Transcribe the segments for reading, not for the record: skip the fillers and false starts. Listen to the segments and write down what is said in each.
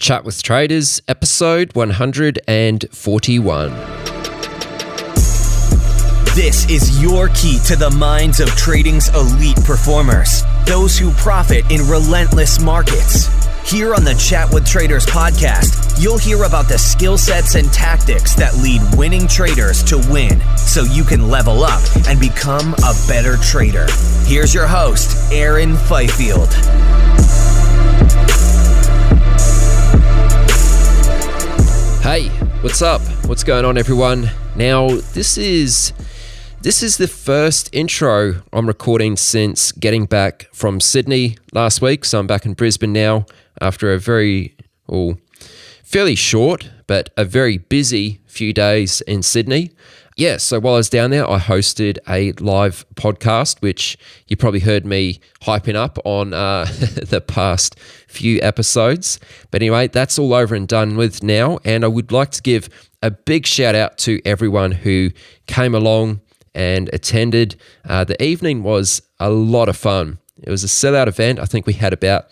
Chat with Traders, episode 141. This is your key to the minds of trading's elite performers, those who profit in relentless markets. Here on the Chat with Traders podcast, you'll hear about the skill sets and tactics that lead winning traders to win, so you can level up and become a better trader. Here's your host, Aaron Fifield. Hey, what's up? What's going on, everyone? Now, this is the first intro I'm recording since getting back from Sydney last week. So I'm back in Brisbane now after a fairly short, but a very busy few days in Sydney. Yeah, so while I was down there, I hosted a live podcast, which you probably heard me hyping up on the past few episodes. But anyway, that's all over and done with now. And I would like to give a big shout out to everyone who came along and attended. The evening was a lot of fun. It was a sellout event. I think we had about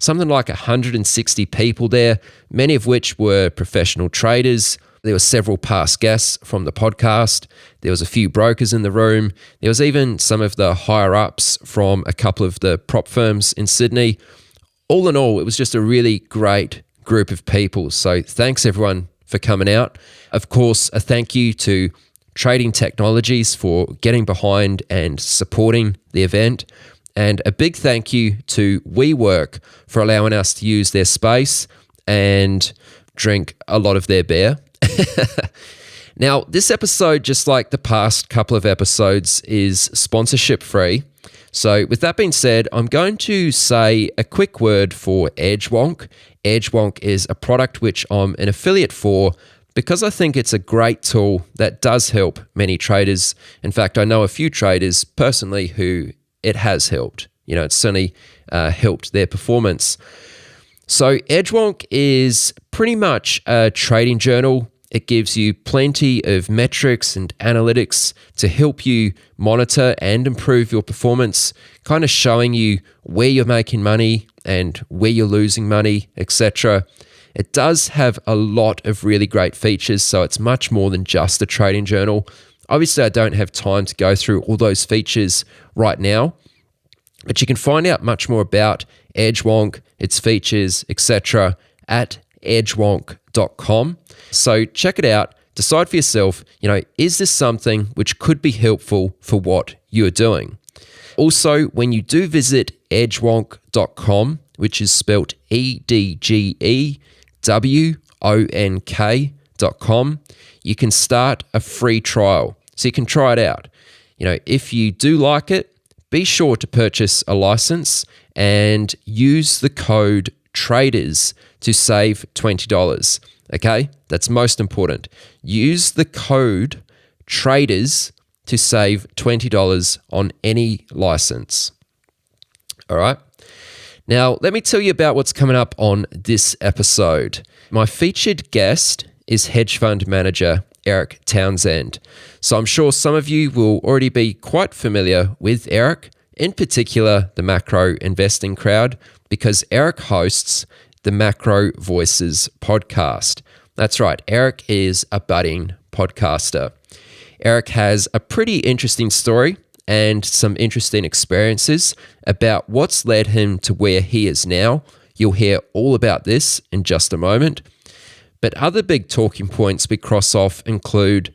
something like 160 people there, many of which were professional traders. There were several past guests from the podcast. There was a few brokers in the room. There was even some of the higher ups from a couple of the prop firms in Sydney. All in all, it was just a really great group of people. So thanks everyone for coming out. Of course, a thank you to Trading Technologies for getting behind and supporting the event. And a big thank you to WeWork for allowing us to use their space and drink a lot of their beer. Now, this episode, just like the past couple of episodes, is sponsorship free. So with that being said, I'm going to say a quick word for EdgeWonk. EdgeWonk is a product which I'm an affiliate for because I think it's a great tool that does help many traders. In fact, I know a few traders personally who it has helped. You know, it's certainly helped their performance. So EdgeWonk is pretty much a trading journal. It gives you plenty of metrics and analytics to help you monitor and improve your performance, kind of showing you where you're making money and where you're losing money, etc. It does have a lot of really great features, so it's much more than just a trading journal. Obviously, I don't have time to go through all those features right now, but you can find out much more about EdgeWonk, its features, etc. at edgewonk.com. So check it out, decide for yourself, is this something which could be helpful for what you're doing? Also, when you do visit edgewonk.com, which is spelt edgewonk.com, you can start a free trial. So you can try it out. If you do like it, be sure to purchase a license and use the code TRADERS to save $20. Okay, that's most important. Use the code TRADERS to save $20 on any license. All right. Now, let me tell you about what's coming up on this episode. My featured guest is hedge fund manager Erik Townsend. So I'm sure some of you will already be quite familiar with Erik, in particular the macro investing crowd, because Erik hosts the Macro Voices podcast. That's right, Erik is a budding podcaster. Erik has a pretty interesting story and some interesting experiences about what's led him to where he is now. You'll hear all about this in just a moment. But other big talking points we cross off include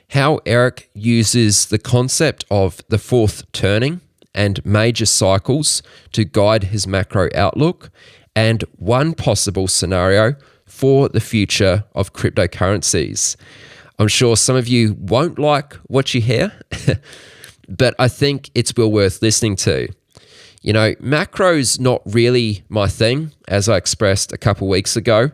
how Erik uses the concept of the fourth turning and major cycles to guide his macro outlook, and one possible scenario for the future of cryptocurrencies. I'm sure some of you won't like what you hear, but I think it's well worth listening to. Macro's not really my thing, as I expressed a couple weeks ago,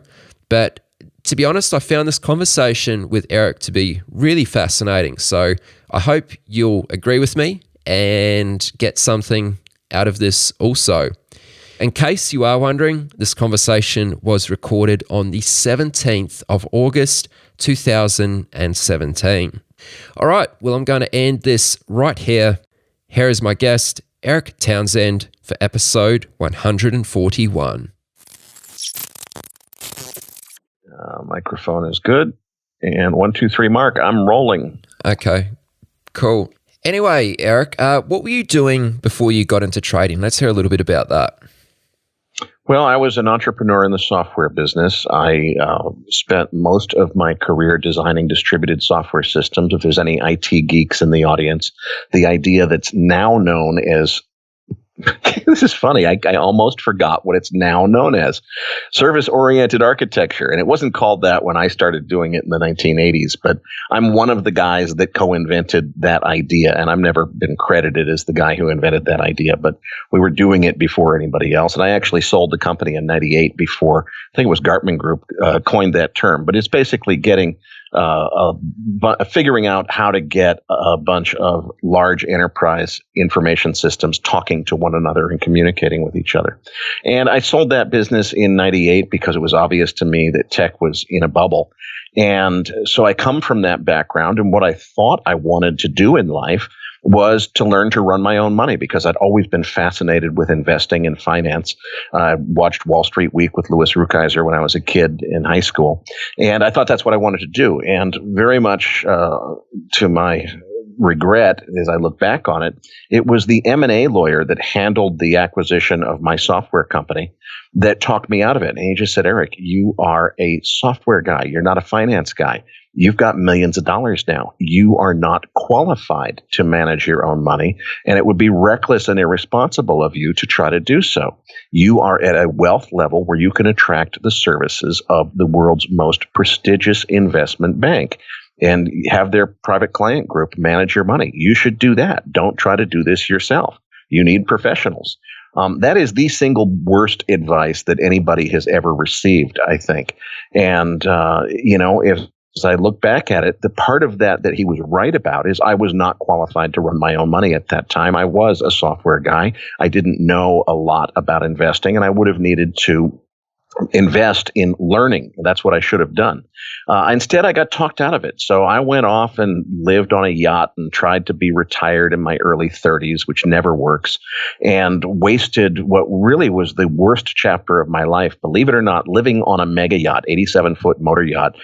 but to be honest, I found this conversation with Erik to be really fascinating. So I hope you'll agree with me and get something out of this also. In case you are wondering, this conversation was recorded on the 17th of August, 2017. All right, well, I'm going to end this right here. Here is my guest, Erik Townsend, for episode 141. Microphone is good. And 1, 2, 3, Mark, I'm rolling. Okay, cool. Anyway, Erik, what were you doing before you got into trading? Let's hear a little bit about that. Well, I was an entrepreneur in the software business. I spent most of my career designing distributed software systems. If there's any IT geeks in the audience, the idea that's now known as this is funny. I almost forgot what it's now known as, service-oriented architecture. And it wasn't called that when I started doing it in the 1980s, but I'm one of the guys that co-invented that idea. And I've never been credited as the guy who invented that idea, but we were doing it before anybody else. And I actually sold the company in 98 before, I think it was Gartman Group, coined that term. But it's basically getting figuring out how to get a bunch of large enterprise information systems talking to one another and communicating with each other. And I sold that business in 98 because it was obvious to me that tech was in a bubble. And so I come from that background, and what I thought I wanted to do in life was to learn to run my own money, because I'd always been fascinated with investing and finance. I watched Wall Street Week with Louis Rukeyser when I was a kid in high school, and I thought that's what I wanted to do. And very much to my regret, as I look back on it, it was the M&A lawyer that handled the acquisition of my software company that talked me out of it. And he just said, Erik, you are a software guy. You're not a finance guy. You've got millions of dollars now. You are not qualified to manage your own money, and it would be reckless and irresponsible of you to try to do so. You are at a wealth level where you can attract the services of the world's most prestigious investment bank and have their private client group manage your money. You should do that. Don't try to do this yourself. You need professionals. That is the single worst advice that anybody has ever received, I think. And, as I look back at it, the part of that he was right about is I was not qualified to run my own money at that time. I was a software guy. I didn't know a lot about investing, and I would have needed to invest in learning. That's what I should have done. Instead, I got talked out of it. So I went off and lived on a yacht and tried to be retired in my early 30s, which never works, and wasted what really was the worst chapter of my life. Believe it or not, living on a mega yacht, 87-foot motor yacht,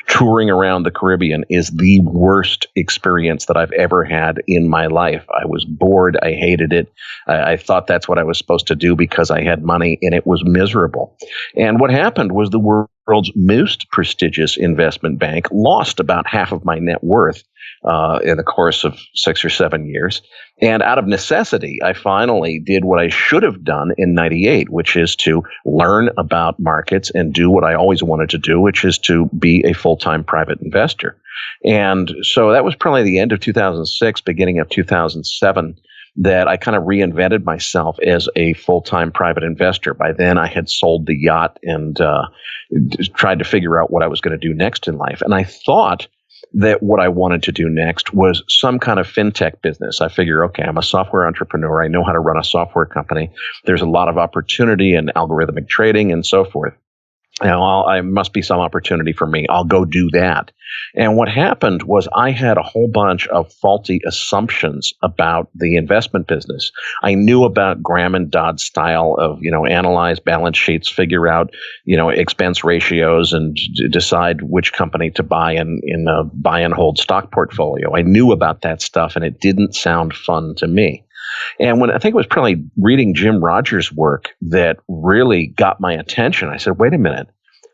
touring around the Caribbean is the worst experience that I've ever had in my life. I was bored. I hated it. I thought that's what I was supposed to do because I had money, and it was miserable. And what happened was the world's most prestigious investment bank lost about half of my net worth in the course of 6 or 7 years. And out of necessity, I finally did what I should have done in 98, which is to learn about markets and do what I always wanted to do, which is to be a full-time private investor. And so that was probably the end of 2006, beginning of 2007, that I kind of reinvented myself as a full-time private investor. By then, I had sold the yacht and tried to figure out what I was going to do next in life. And I thought that what I wanted to do next was some kind of fintech business. I figure, okay, I'm a software entrepreneur. I know how to run a software company. There's a lot of opportunity in algorithmic trading and so forth. Now, I must be some opportunity for me. I'll go do that. And what happened was I had a whole bunch of faulty assumptions about the investment business. I knew about Graham and Dodd's style of, analyze balance sheets, figure out, expense ratios, and decide which company to buy in a buy and hold stock portfolio. I knew about that stuff, and it didn't sound fun to me. And when I think it was probably reading Jim Rogers' work that really got my attention, I said, wait a minute,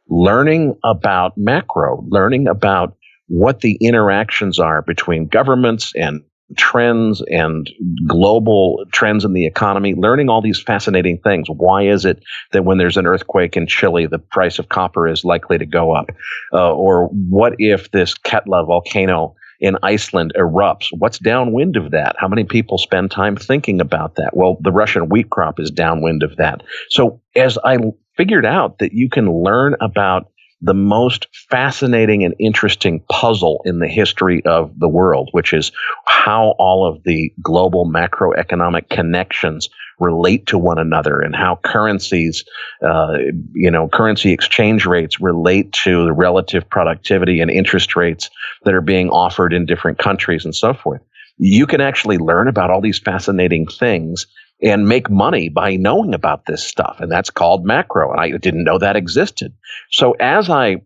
learning about macro, learning about what the interactions are between governments and trends and global trends in the economy, learning all these fascinating things. Why is it that when there's an earthquake in Chile, the price of copper is likely to go up? Or what if this Ketla volcano in Iceland erupts? What's downwind of that? How many people spend time thinking about that? Well, the Russian wheat crop is downwind of that. So as I figured out that you can learn about the most fascinating and interesting puzzle in the history of the world, which is how all of the global macroeconomic connections relate to one another, and how currencies, currency exchange rates relate to the relative productivity and interest rates that are being offered in different countries and so forth. You can actually learn about all these fascinating things and make money by knowing about this stuff. And that's called macro. And I didn't know that existed. So as I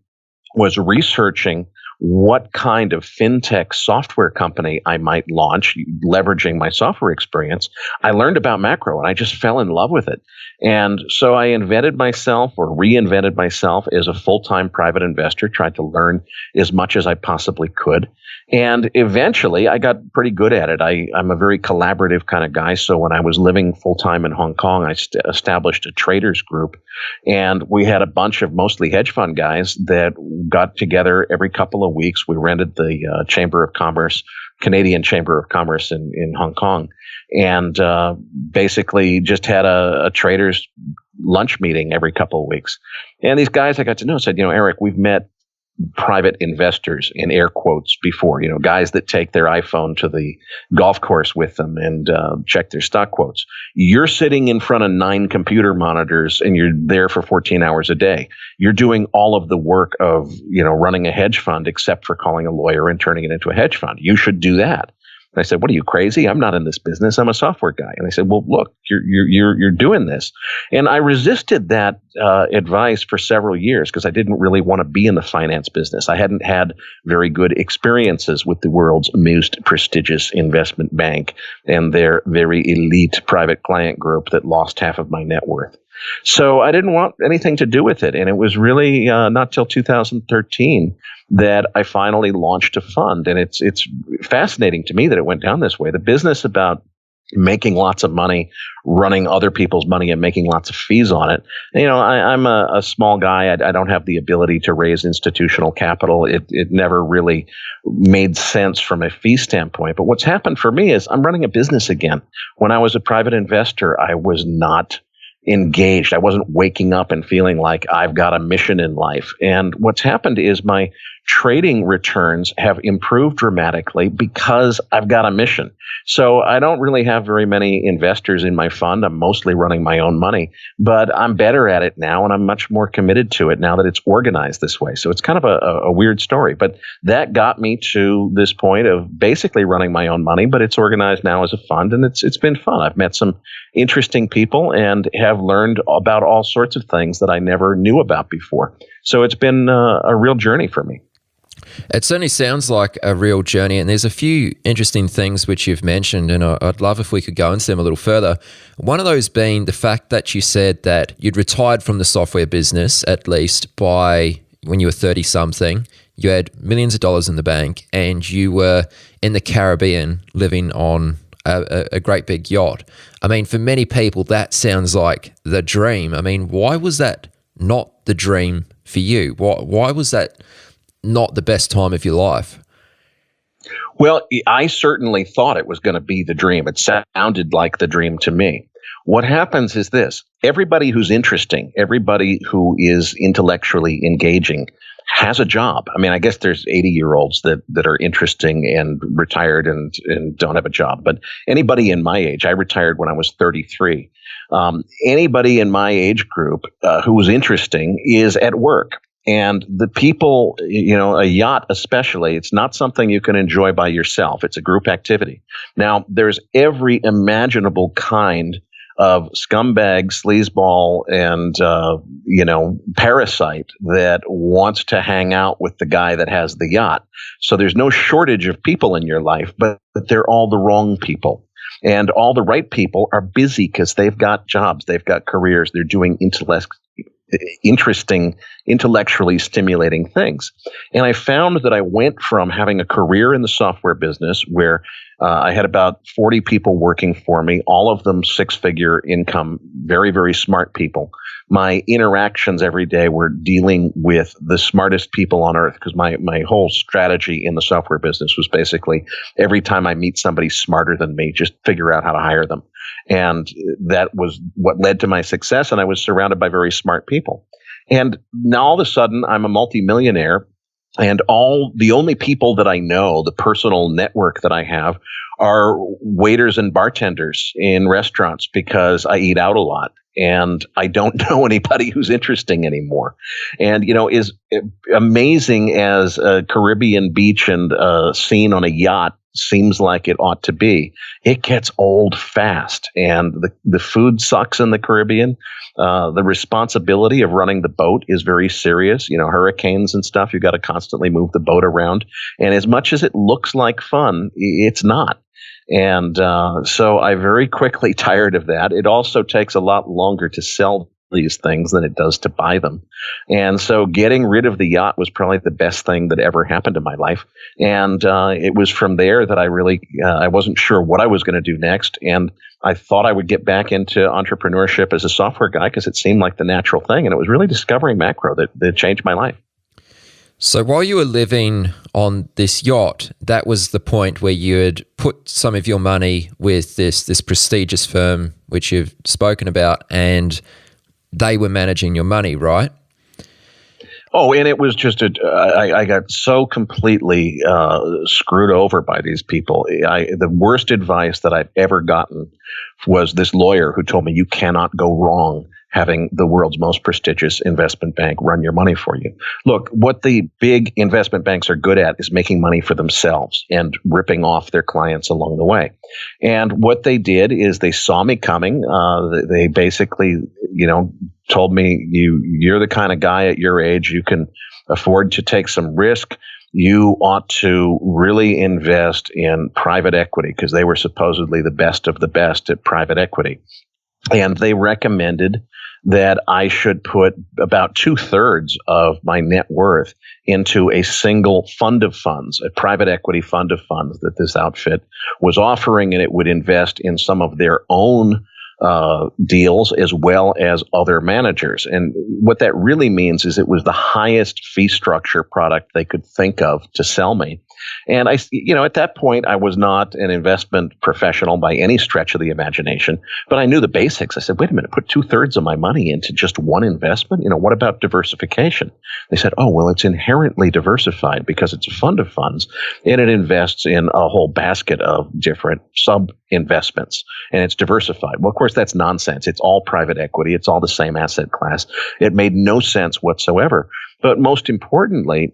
was researching what kind of fintech software company I might launch, leveraging my software experience. I learned about macro and I just fell in love with it. And so I invented myself or reinvented myself as a full-time private investor, tried to learn as much as I possibly could. And eventually I got pretty good at it. I'm a very collaborative kind of guy. So when I was living full-time in Hong Kong, I established a traders group. And we had a bunch of mostly hedge fund guys that got together every couple of weeks. We rented the Chamber of Commerce, Canadian Chamber of Commerce in Hong Kong, and basically just had a traders lunch meeting every couple of weeks. And these guys I got to know said, Erik, we've met private investors in air quotes before, guys that take their iPhone to the golf course with them and check their stock quotes. You're sitting in front of 9 computer monitors and you're there for 14 hours a day. You're doing all of the work of, running a hedge fund except for calling a lawyer and turning it into a hedge fund. You should do that. And I said, what are you, crazy? I'm not in this business. I'm a software guy. And I said, well, look, you're doing this. And I resisted that advice for several years because I didn't really want to be in the finance business. I hadn't had very good experiences with the world's most prestigious investment bank and their very elite private client group that lost half of my net worth. So I didn't want anything to do with it. And it was really not till 2013 that I finally launched a fund. And it's fascinating to me that it went down this way. The business about making lots of money, running other people's money and making lots of fees on it. I'm a small guy. I don't have the ability to raise institutional capital. It never really made sense from a fee standpoint. But what's happened for me is I'm running a business again. When I was a private investor, I was not engaged. I wasn't waking up and feeling like I've got a mission in life. And what's happened is my trading returns have improved dramatically because I've got a mission. So I don't really have very many investors in my fund. I'm mostly running my own money, but I'm better at it now and I'm much more committed to it now that it's organized this way. So it's kind of a weird story, but that got me to this point of basically running my own money, but it's organized now as a fund and it's been fun. I've met some interesting people and have learned about all sorts of things that I never knew about before. So it's been a real journey for me. It certainly sounds like a real journey, and there's a few interesting things which you've mentioned, and I'd love if we could go into them a little further. One of those being the fact that you said that you'd retired from the software business, at least by when you were 30-something. You had millions of dollars in the bank, and you were in the Caribbean living on a great big yacht. I mean, for many people, that sounds like the dream. I mean, why was that not the dream for you? Why was that not the best time of your life? Well, I certainly thought it was going to be the dream. It sounded like the dream to me. What happens is this: everybody who's interesting, everybody who is intellectually engaging has a job. I mean, I guess there's 80-year-olds that are interesting and retired and don't have a job. But anybody in my age, I retired when I was 33. Anybody in my age group who was interesting is at work. And the people, a yacht especially, it's not something you can enjoy by yourself. It's a group activity. Now, there's every imaginable kind of scumbag, sleazeball, and, parasite that wants to hang out with the guy that has the yacht. So there's no shortage of people in your life, but they're all the wrong people. And all the right people are busy because they've got jobs, they've got careers, they're doing interesting, intellectually stimulating things. And I found that I went from having a career in the software business where I had about 40 people working for me, all of them six-figure income, very, very smart people. My interactions every day were dealing with the smartest people on earth because my whole strategy in the software business was basically every time I meet somebody smarter than me, just figure out how to hire them. And that was what led to my success, and I was surrounded by very smart people. And now all of a sudden, I'm a multimillionaire, and the only people that I know, the personal network that I have, are waiters and bartenders in restaurants because I eat out a lot. and I don't know anybody who's interesting anymore. And, is amazing as a Caribbean beach and scene on a yacht seems like it ought to be, it gets old fast. And the food sucks in the Caribbean. The responsibility of running the boat is very serious. Hurricanes and stuff, you got to constantly move the boat around. And as much as it looks like fun, it's not. And so I very quickly tired of that. It also takes a lot longer to sell these things than it does to buy them. And so getting rid of the yacht was probably the best thing that ever happened in my life. And it was from there that I wasn't sure what I was going to do next. And I thought I would get back into entrepreneurship as a software guy because it seemed like the natural thing. And it was really discovering macro that changed my life. So while you were living on this yacht, that was the point where you had put some of your money with this prestigious firm, which you've spoken about, and they were managing your money, right? Oh, and it was just I got so completely screwed over by these people. The worst advice that I've ever gotten was this lawyer who told me you cannot go wrong having the world's most prestigious investment bank run your money for you. Look, what the big investment banks are good at is making money for themselves and ripping off their clients along the way. And what they did is they saw me coming. They basically, told me, you're the kind of guy at your age, you can afford to take some risk. You ought to really invest in private equity because they were supposedly the best of the best at private equity. And they recommended that I should put about 2/3 of my net worth into a single fund of funds, a private equity fund of funds that this outfit was offering, and it would invest in some of their own deals as well as other managers. And what that really means is it was the highest fee structure product they could think of to sell me. And at that point, I was not an investment professional by any stretch of the imagination, but I knew the basics. I said, wait a minute, put 2/3 of my money into just one investment? What about diversification? They said, oh, well, it's inherently diversified because it's a fund of funds and it invests in a whole basket of different sub-investments and it's diversified. Well, of course, that's nonsense. It's all private equity. It's all the same asset class. It made no sense whatsoever. But most importantly,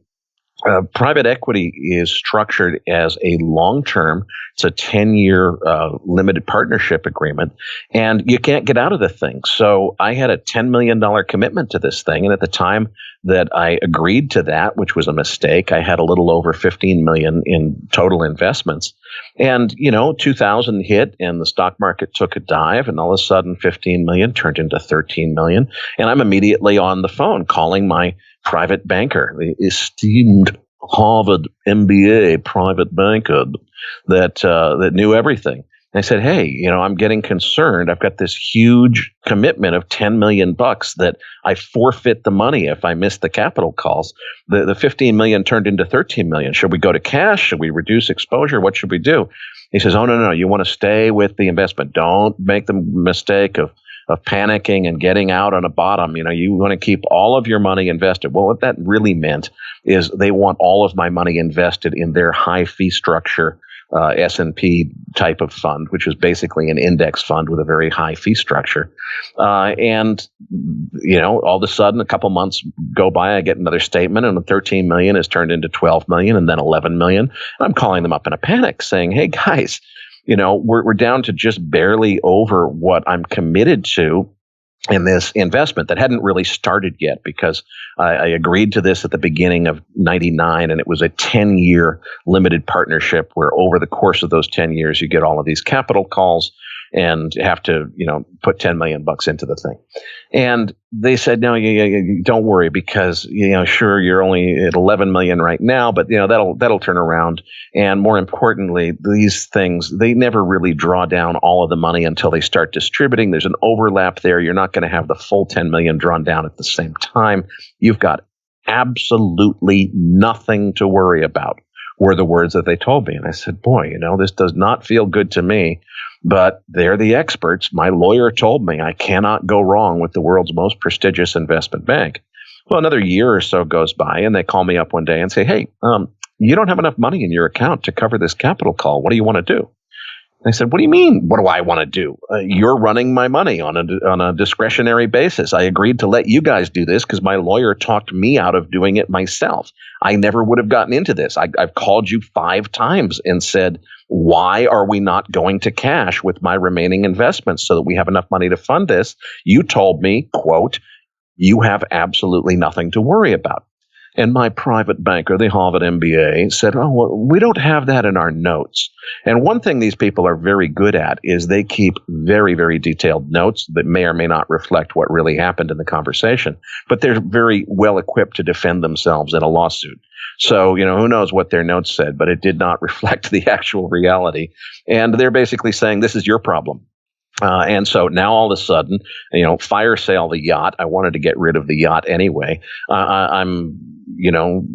private equity is structured as a long-term, it's a 10-year limited partnership agreement, and you can't get out of the thing. So I had a $10 million commitment to this thing, and at the time that I agreed to that, which was a mistake, I had a little over $15 million in total investments. And, 2000 hit, and the stock market took a dive, and all of a sudden $15 million turned into $13 million, and I'm immediately on the phone calling my private banker, the esteemed Harvard MBA private banker that knew everything. And I said, hey, I'm getting concerned. I've got this huge commitment of $10 million that I forfeit the money if I miss the capital calls. The $15 million turned into $13 million. Should we go to cash? Should we reduce exposure? What should we do? He says, oh, no, you want to stay with the investment. Don't make the mistake of panicking and getting out on a bottom. You want to keep all of your money invested. Well, what that really meant is they want all of my money invested in their high fee structure S&P type of fund, which is basically an index fund with a very high fee structure. And all of a sudden, a couple months go by, I get another statement, and the 13 million is turned into 12 million and then 11 million. And I'm calling them up in a panic saying, hey, guys, we're down to just barely over what I'm committed to in this investment that hadn't really started yet because I agreed to this at the beginning of 99, and it was a 10-year limited partnership where over the course of those 10 years, you get all of these capital calls and have to, put $10 million into the thing. And they said, no, don't worry because, sure, you're only at 11 million right now, but, that'll turn around. And more importantly, these things, they never really draw down all of the money until they start distributing. There's an overlap there. You're not going to have the full 10 million drawn down at the same time. You've got absolutely nothing to worry about, were the words that they told me. And I said, boy, this does not feel good to me. But they're the experts. My lawyer told me I cannot go wrong with the world's most prestigious investment bank. Well, another year or so goes by, and they call me up one day and say, hey, you don't have enough money in your account to cover this capital call. What do you want to do? I said, what do you mean? What do I want to do? You're running my money on a discretionary basis. I agreed to let you guys do this because my lawyer talked me out of doing it myself. I never would have gotten into this. I've called you 5 times and said, why are we not going to cash with my remaining investments so that we have enough money to fund this? You told me, quote, you have absolutely nothing to worry about. And my private banker, the Harvard MBA, said, oh, well, we don't have that in our notes. And one thing these people are very good at is they keep very, very detailed notes that may or may not reflect what really happened in the conversation, but they're very well equipped to defend themselves in a lawsuit. So, who knows what their notes said, but it did not reflect the actual reality. And they're basically saying, this is your problem. And so now all of a sudden, fire sale the yacht. I wanted to get rid of the yacht anyway. I'm,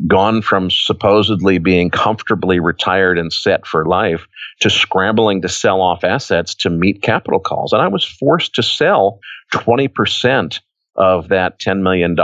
gone from supposedly being comfortably retired and set for life to scrambling to sell off assets to meet capital calls. And I was forced to sell 20% of that $10 million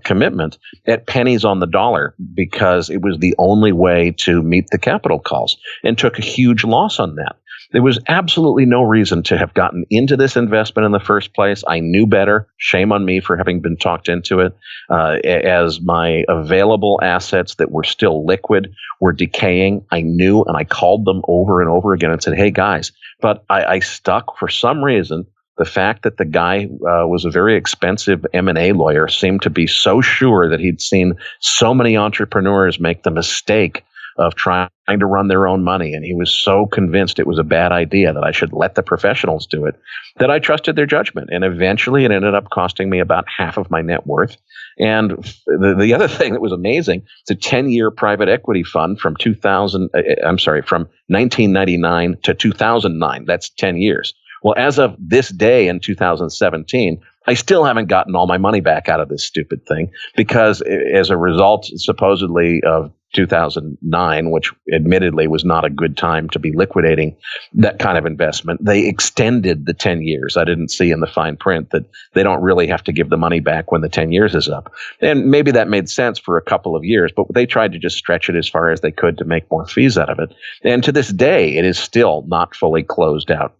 commitment at pennies on the dollar because it was the only way to meet the capital calls, and took a huge loss on that. There was absolutely no reason to have gotten into this investment in the first place. I knew better. Shame on me for having been talked into it. As my available assets that were still liquid were decaying, I knew, and I called them over and over again and said, hey, guys, but I stuck for some reason. The fact that the guy was a very expensive M&A lawyer seemed to be so sure that he'd seen so many entrepreneurs make the mistake of trying to run their own money. And he was so convinced it was a bad idea that I should let the professionals do it, that I trusted their judgment. And eventually it ended up costing me about half of my net worth. And the other thing that was amazing, it's a 10-year private equity fund from 1999 to 2009. That's 10 years. Well, as of this day in 2017, I still haven't gotten all my money back out of this stupid thing because as a result, supposedly, of 2009, which admittedly was not a good time to be liquidating that kind of investment, they extended the 10 years. I didn't see in the fine print that they don't really have to give the money back when the 10 years is up. And maybe that made sense for a couple of years, but they tried to just stretch it as far as they could to make more fees out of it. And to this day, it is still not fully closed out.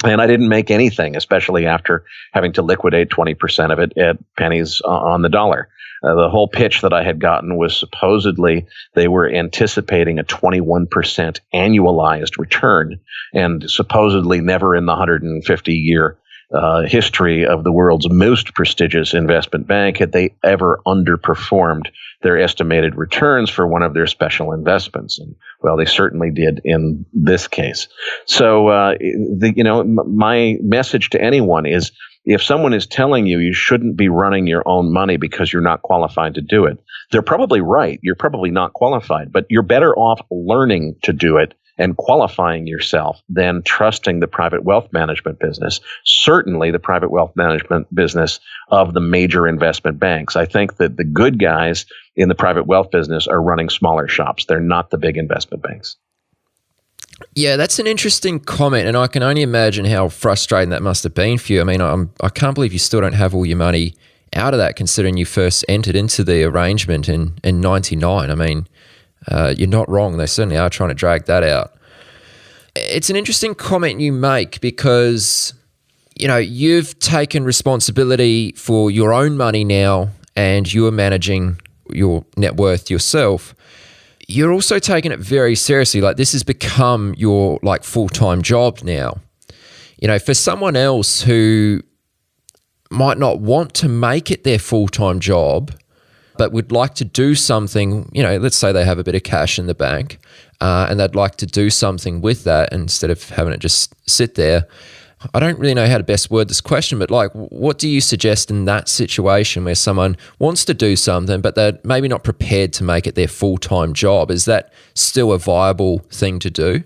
And I didn't make anything, especially after having to liquidate 20% of it at pennies on the dollar. The whole pitch that I had gotten was supposedly they were anticipating a 21% annualized return, and supposedly never in the 150-year history of the world's most prestigious investment bank had they ever underperformed their estimated returns for one of their special investments. And well, they certainly did in this case. So, my message to anyone is, if someone is telling you shouldn't be running your own money because you're not qualified to do it, they're probably right. You're probably not qualified, but you're better off learning to do it and qualifying yourself than trusting the private wealth management business. Certainly the private wealth management business of the major investment banks. I think that the good guys in the private wealth business are running smaller shops. They're not the big investment banks. Yeah, that's an interesting comment, and I can only imagine how frustrating that must have been for you. I mean, I can't believe you still don't have all your money out of that, considering you first entered into the arrangement in 99. I mean, you're not wrong. They certainly are trying to drag that out. It's an interesting comment you make because, you've taken responsibility for your own money now and you're managing your net worth yourself. You're also taking it very seriously. Like, this has become your full-time job now. For someone else who might not want to make it their full-time job, but would like to do something, let's say they have a bit of cash in the bank and they'd like to do something with that instead of having it just sit there. I don't really know how to best word this question, but what do you suggest in that situation where someone wants to do something, but they're maybe not prepared to make it their full-time job? Is that still a viable thing to do?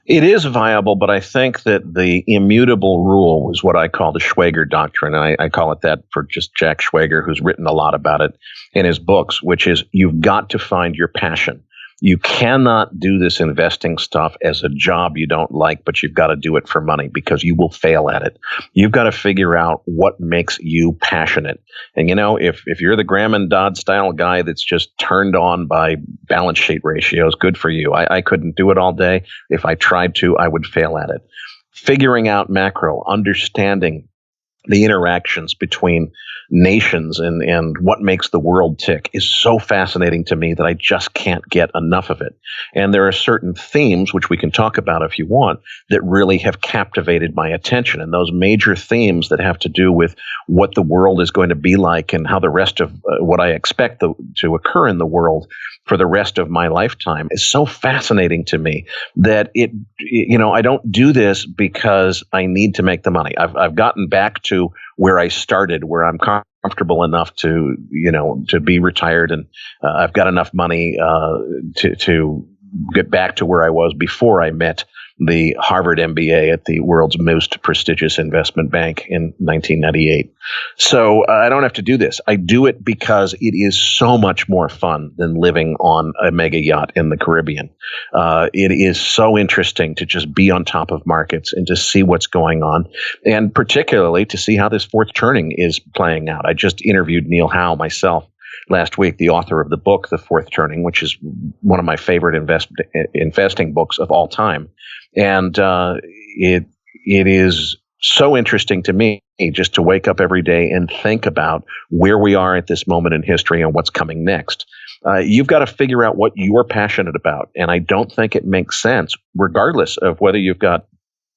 It is viable, but I think that the immutable rule is what I call the Schweger doctrine. And I call it that for just Jack Schweger, who's written a lot about it in his books, which is you've got to find your passion. You cannot do this investing stuff as a job you don't like, but you've got to do it for money because you will fail at it. You've got to figure out what makes you passionate. And if you're the Graham and Dodd style guy that's just turned on by balance sheet ratios, good for you. I couldn't do it all day. If I tried to, I would fail at it. Figuring out macro, understanding the interactions between nations and what makes the world tick is so fascinating to me that I just can't get enough of it. And there are certain themes, which we can talk about if you want, that really have captivated my attention. And those major themes that have to do with what the world is going to be like and how the rest of what I expect to occur in the world for the rest of my lifetime is so fascinating to me that I don't do this because I need to make the money. I've gotten back to where I started, where I'm comfortable enough to be retired, and I've got enough money to get back to where I was before I met the Harvard MBA at the world's most prestigious investment bank in 1998. So I don't have to do this. I do it because it is so much more fun than living on a mega yacht in the Caribbean. It is so interesting to just be on top of markets and to see what's going on, and particularly to see how this fourth turning is playing out. I just interviewed Neil Howe myself last week, the author of the book, The Fourth Turning, which is one of my favorite investing books of all time. And it is so interesting to me just to wake up every day and think about where we are at this moment in history and what's coming next. You've got to figure out what you're passionate about. And I don't think it makes sense, regardless of whether you've got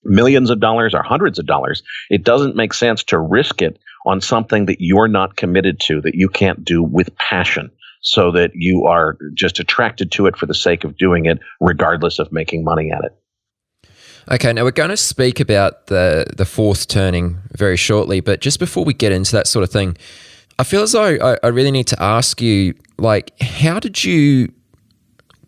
millions of dollars or hundreds of dollars. It doesn't make sense to risk it on something that you're not committed to, that you can't do with passion, so that you are just attracted to it for the sake of doing it, regardless of making money at it. Okay, now we're going to speak about the fourth turning very shortly, but just before we get into that sort of thing, I feel as though I really need to ask you, how did you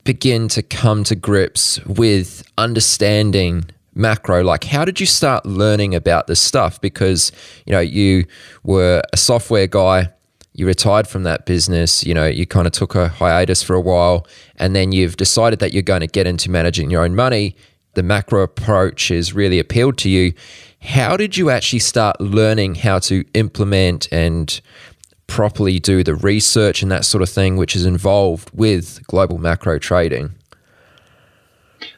begin to come to grips with understanding macro? How did you start learning about this stuff? Because, you were a software guy, you retired from that business, you kind of took a hiatus for a while, and then you've decided that you're going to get into managing your own money. The macro approach has really appealed to you. How did you actually start learning how to implement and properly do the research and that sort of thing, which is involved with global macro trading?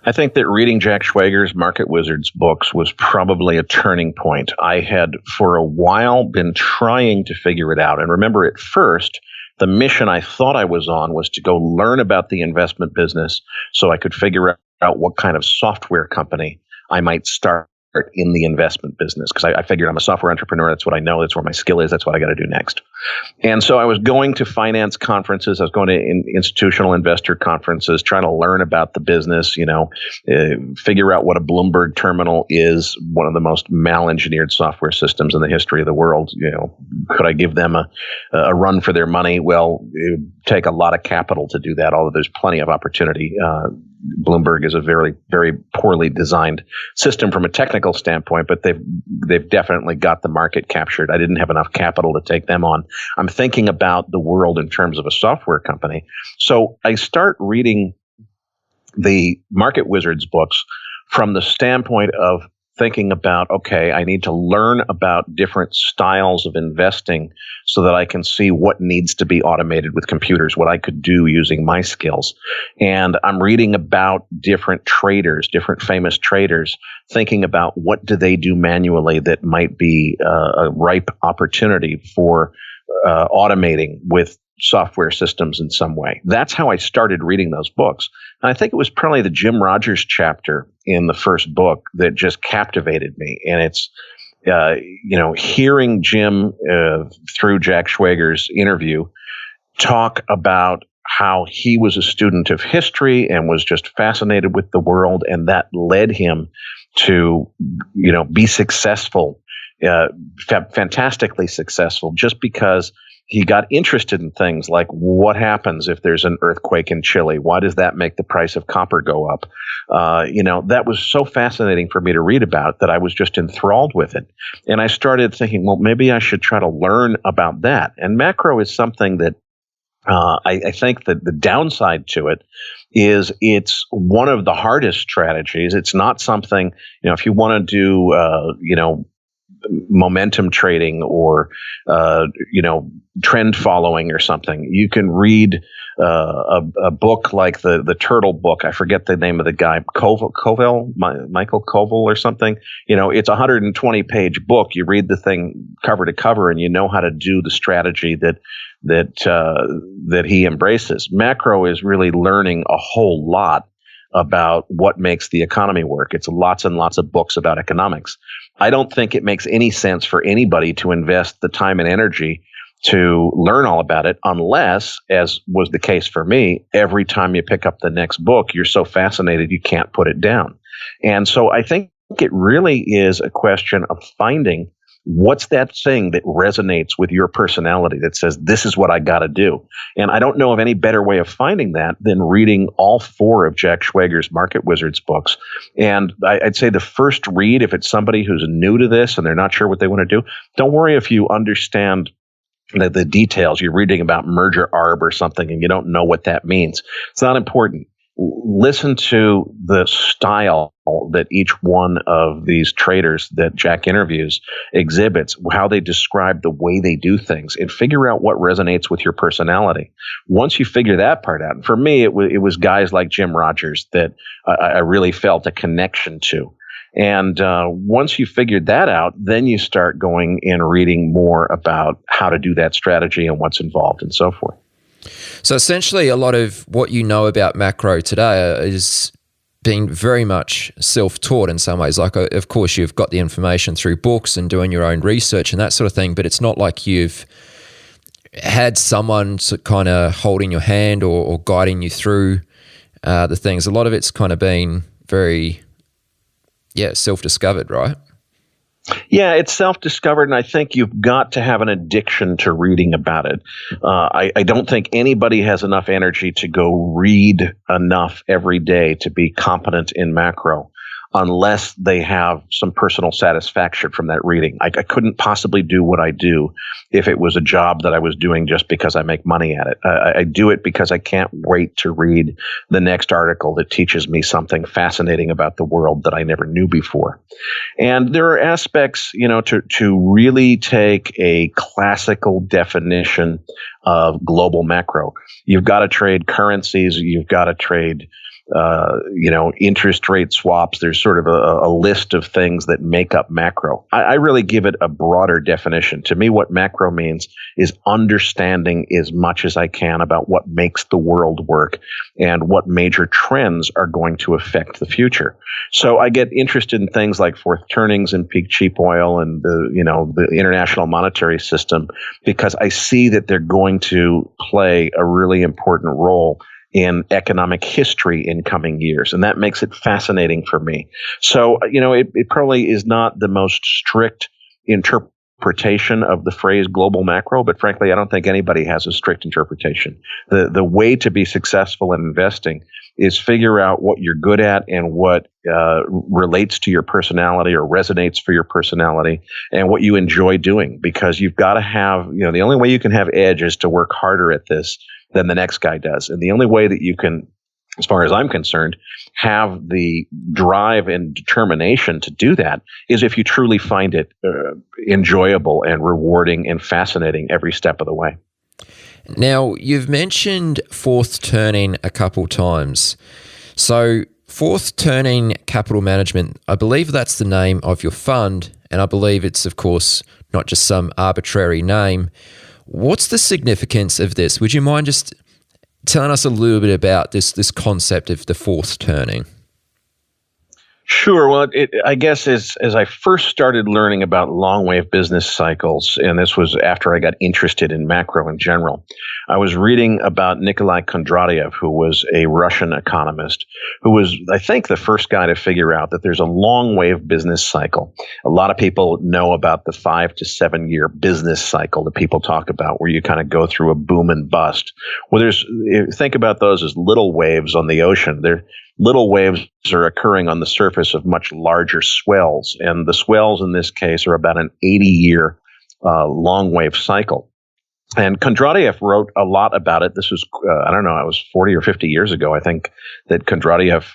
I think that reading Jack Schweger's Market Wizards books was probably a turning point. I had for a while been trying to figure it out. And remember, at first, the mission I thought I was on was to go learn about the investment business so I could figure out what kind of software company I might start in the investment business, because I figured I'm a software entrepreneur. That's what I know. That's where my skill is. That's what I got to do next. And so I was going to finance conferences. I was going to institutional investor conferences, trying to learn about the business, figure out what a Bloomberg terminal is, one of the most mal-engineered software systems in the history of the world. Could I give them a run for their money? Well, it would take a lot of capital to do that, although there's plenty of opportunity. Bloomberg is a very, very poorly designed system from a technical standpoint, but they've definitely got the market captured. I didn't have enough capital to take them on. I'm thinking about the world in terms of a software company. So I start reading the Market Wizards books from the standpoint of thinking about, okay, I need to learn about different styles of investing so that I can see what needs to be automated with computers, what I could do using my skills. And I'm reading about different traders, different famous traders, thinking about what do they do manually that might be a ripe opportunity for automating with software systems in some way. That's how I started reading those books. And I think it was probably the Jim Rogers chapter in the first book that just captivated me. And it's, hearing Jim through Jack Schweger's interview talk about how he was a student of history and was just fascinated with the world. And that led him to, be successful, fantastically successful, just because he got interested in things like what happens if there's an earthquake in Chile? Why does that make the price of copper go up? That was so fascinating for me to read about that I was just enthralled with it. And I started thinking, well, maybe I should try to learn about that. And macro is something that I think that the downside to it is it's one of the hardest strategies. It's not something, if you want to do, momentum trading or, trend following or something, you can read a book like the Turtle book. I forget the name of the guy, Michael Koval or something. It's a 120-page book. You read the thing cover to cover, and you know how to do the strategy that he embraces. Macro is really learning a whole lot about what makes the economy work. It's lots and lots of books about economics. I don't think it makes any sense for anybody to invest the time and energy to learn all about it unless, as was the case for me, every time you pick up the next book, you're so fascinated you can't put it down. And so I think it really is a question of finding what's that thing that resonates with your personality that says, this is what I got to do. And I don't know of any better way of finding that than reading all 4 of Jack Schweger's Market Wizards books. And I'd say the first read, if it's somebody who's new to this and they're not sure what they want to do, don't worry if you understand the details. You're reading about merger arb or something and you don't know what that means. It's not important. Listen to the style that each one of these traders that Jack interviews exhibits, how they describe the way they do things, and figure out what resonates with your personality. Once you figure that part out, and for me, it was guys like Jim Rogers that I really felt a connection to. And once you figured that out, then you start going and reading more about how to do that strategy and what's involved and so forth. So essentially, a lot of what you know about macro today is being very much self-taught in some ways. Like, of course, you've got the information through books and doing your own research and that sort of thing, but it's not like you've had someone kind of holding your hand or guiding you through the things. A lot of it's kind of been very, self-discovered, right? Yeah, it's self-discovered, and I think you've got to have an addiction to reading about it. I don't think anybody has enough energy to go read enough every day to be competent in macro unless they have some personal satisfaction from that reading. I couldn't possibly do what I do if it was a job that I was doing just because I make money at it. I do it because I can't wait to read the next article that teaches me something fascinating about the world that I never knew before. And there are aspects, to really take a classical definition of global macro. You've got to trade currencies. You've got to trade interest rate swaps. There's sort of a list of things that make up macro. I really give it a broader definition. To me, what macro means is understanding as much as I can about what makes the world work and what major trends are going to affect the future. So I get interested in things like fourth turnings and peak cheap oil and the international monetary system because I see that they're going to play a really important role in economic history in coming years. And that makes it fascinating for me. So, it probably is not the most strict interpretation of the phrase global macro, but frankly, I don't think anybody has a strict interpretation. The way to be successful in investing is figure out what you're good at and what relates to your personality or resonates for your personality and what you enjoy doing, because you've got to have, the only way you can have edge is to work harder at this than the next guy does. And the only way that you can, as far as I'm concerned, have the drive and determination to do that is if you truly find it enjoyable and rewarding and fascinating every step of the way. Now, you've mentioned fourth turning a couple times. So fourth turning capital management, I believe that's the name of your fund, and I believe it's, of course, not just some arbitrary name. What's the significance of this? Would you mind just telling us a little bit about this concept of the fourth turning? Sure. Well, I guess as I first started learning about long wave business cycles, and this was after I got interested in macro in general, I was reading about Nikolai Kondratyev, who was a Russian economist, who was, I think, the first guy to figure out that there's a long wave business cycle. A lot of people know about the 5 to 7 year business cycle that people talk about, where you kind of go through a boom and bust. Well, think about those as little waves on the ocean. Little waves are occurring on the surface of much larger swells, and the swells in this case are about an 80-year long wave cycle. And Kondratiev wrote a lot about it. This was, I don't know, it was 40 or 50 years ago, I think, that Kondratiev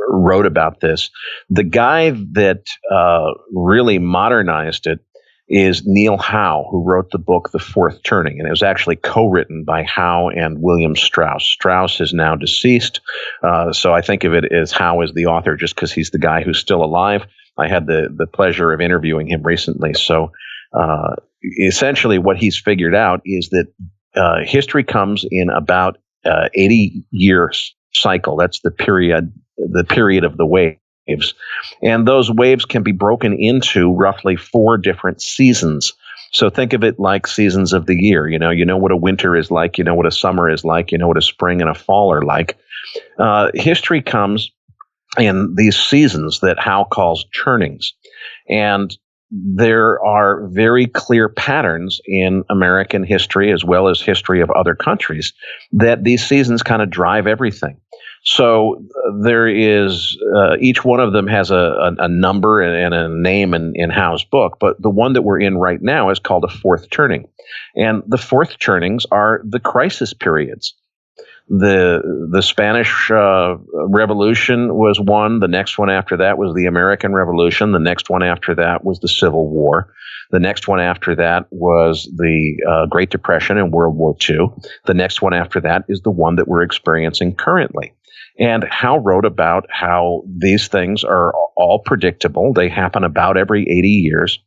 wrote about this. The guy that really modernized it is Neil Howe, who wrote the book The Fourth Turning. And it was actually co-written by Howe and William Strauss. Strauss is now deceased, so I think of it as Howe as the author just because he's the guy who's still alive. I had the pleasure of interviewing him recently. So essentially what he's figured out is that history comes in about 80-year cycle. That's the period of the waves. And those waves can be broken into roughly 4 different seasons. So think of it like seasons of the year. You know what a winter is like, you know what a summer is like, you know what a spring and a fall are like. History comes in these seasons that Howe calls turnings. And there are very clear patterns in American history as well as history of other countries that these seasons kind of drive everything. So there is, each one of them has a number and a name in Howe's book, but the one that we're in right now is called a fourth turning. And the fourth turnings are the crisis periods. The Spanish Revolution was one. The next one after that was the American Revolution. The next one after that was the Civil War. The next one after that was the Great Depression and World War II. The next one after that is the one that we're experiencing currently. And Howe wrote about how these things are all predictable. They happen about every 80 years.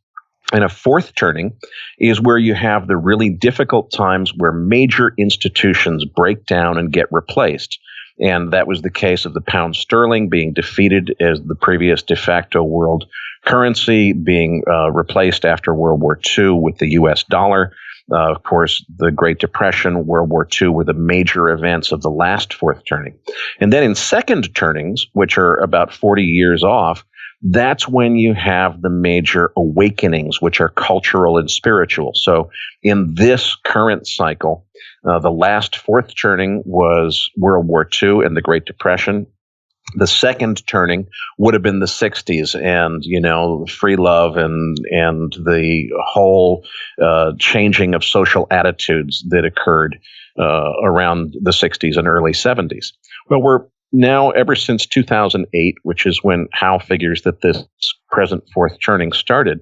And a fourth turning is where you have the really difficult times where major institutions break down and get replaced. And that was the case of the pound sterling being defeated as the previous de facto world currency, being replaced after World War II with the U.S. dollar. Of course, the Great Depression, World War II were the major events of the last fourth turning. And then in second turnings, which are about 40 years off, that's when you have the major awakenings, which are cultural and spiritual. So in this current cycle, the last fourth turning was World War II and the Great Depression. The second turning would have been the 60s and, free love and the whole changing of social attitudes that occurred around the 60s and early 70s. Well, we're now, ever since 2008, which is when Howe figures that this present fourth turning started,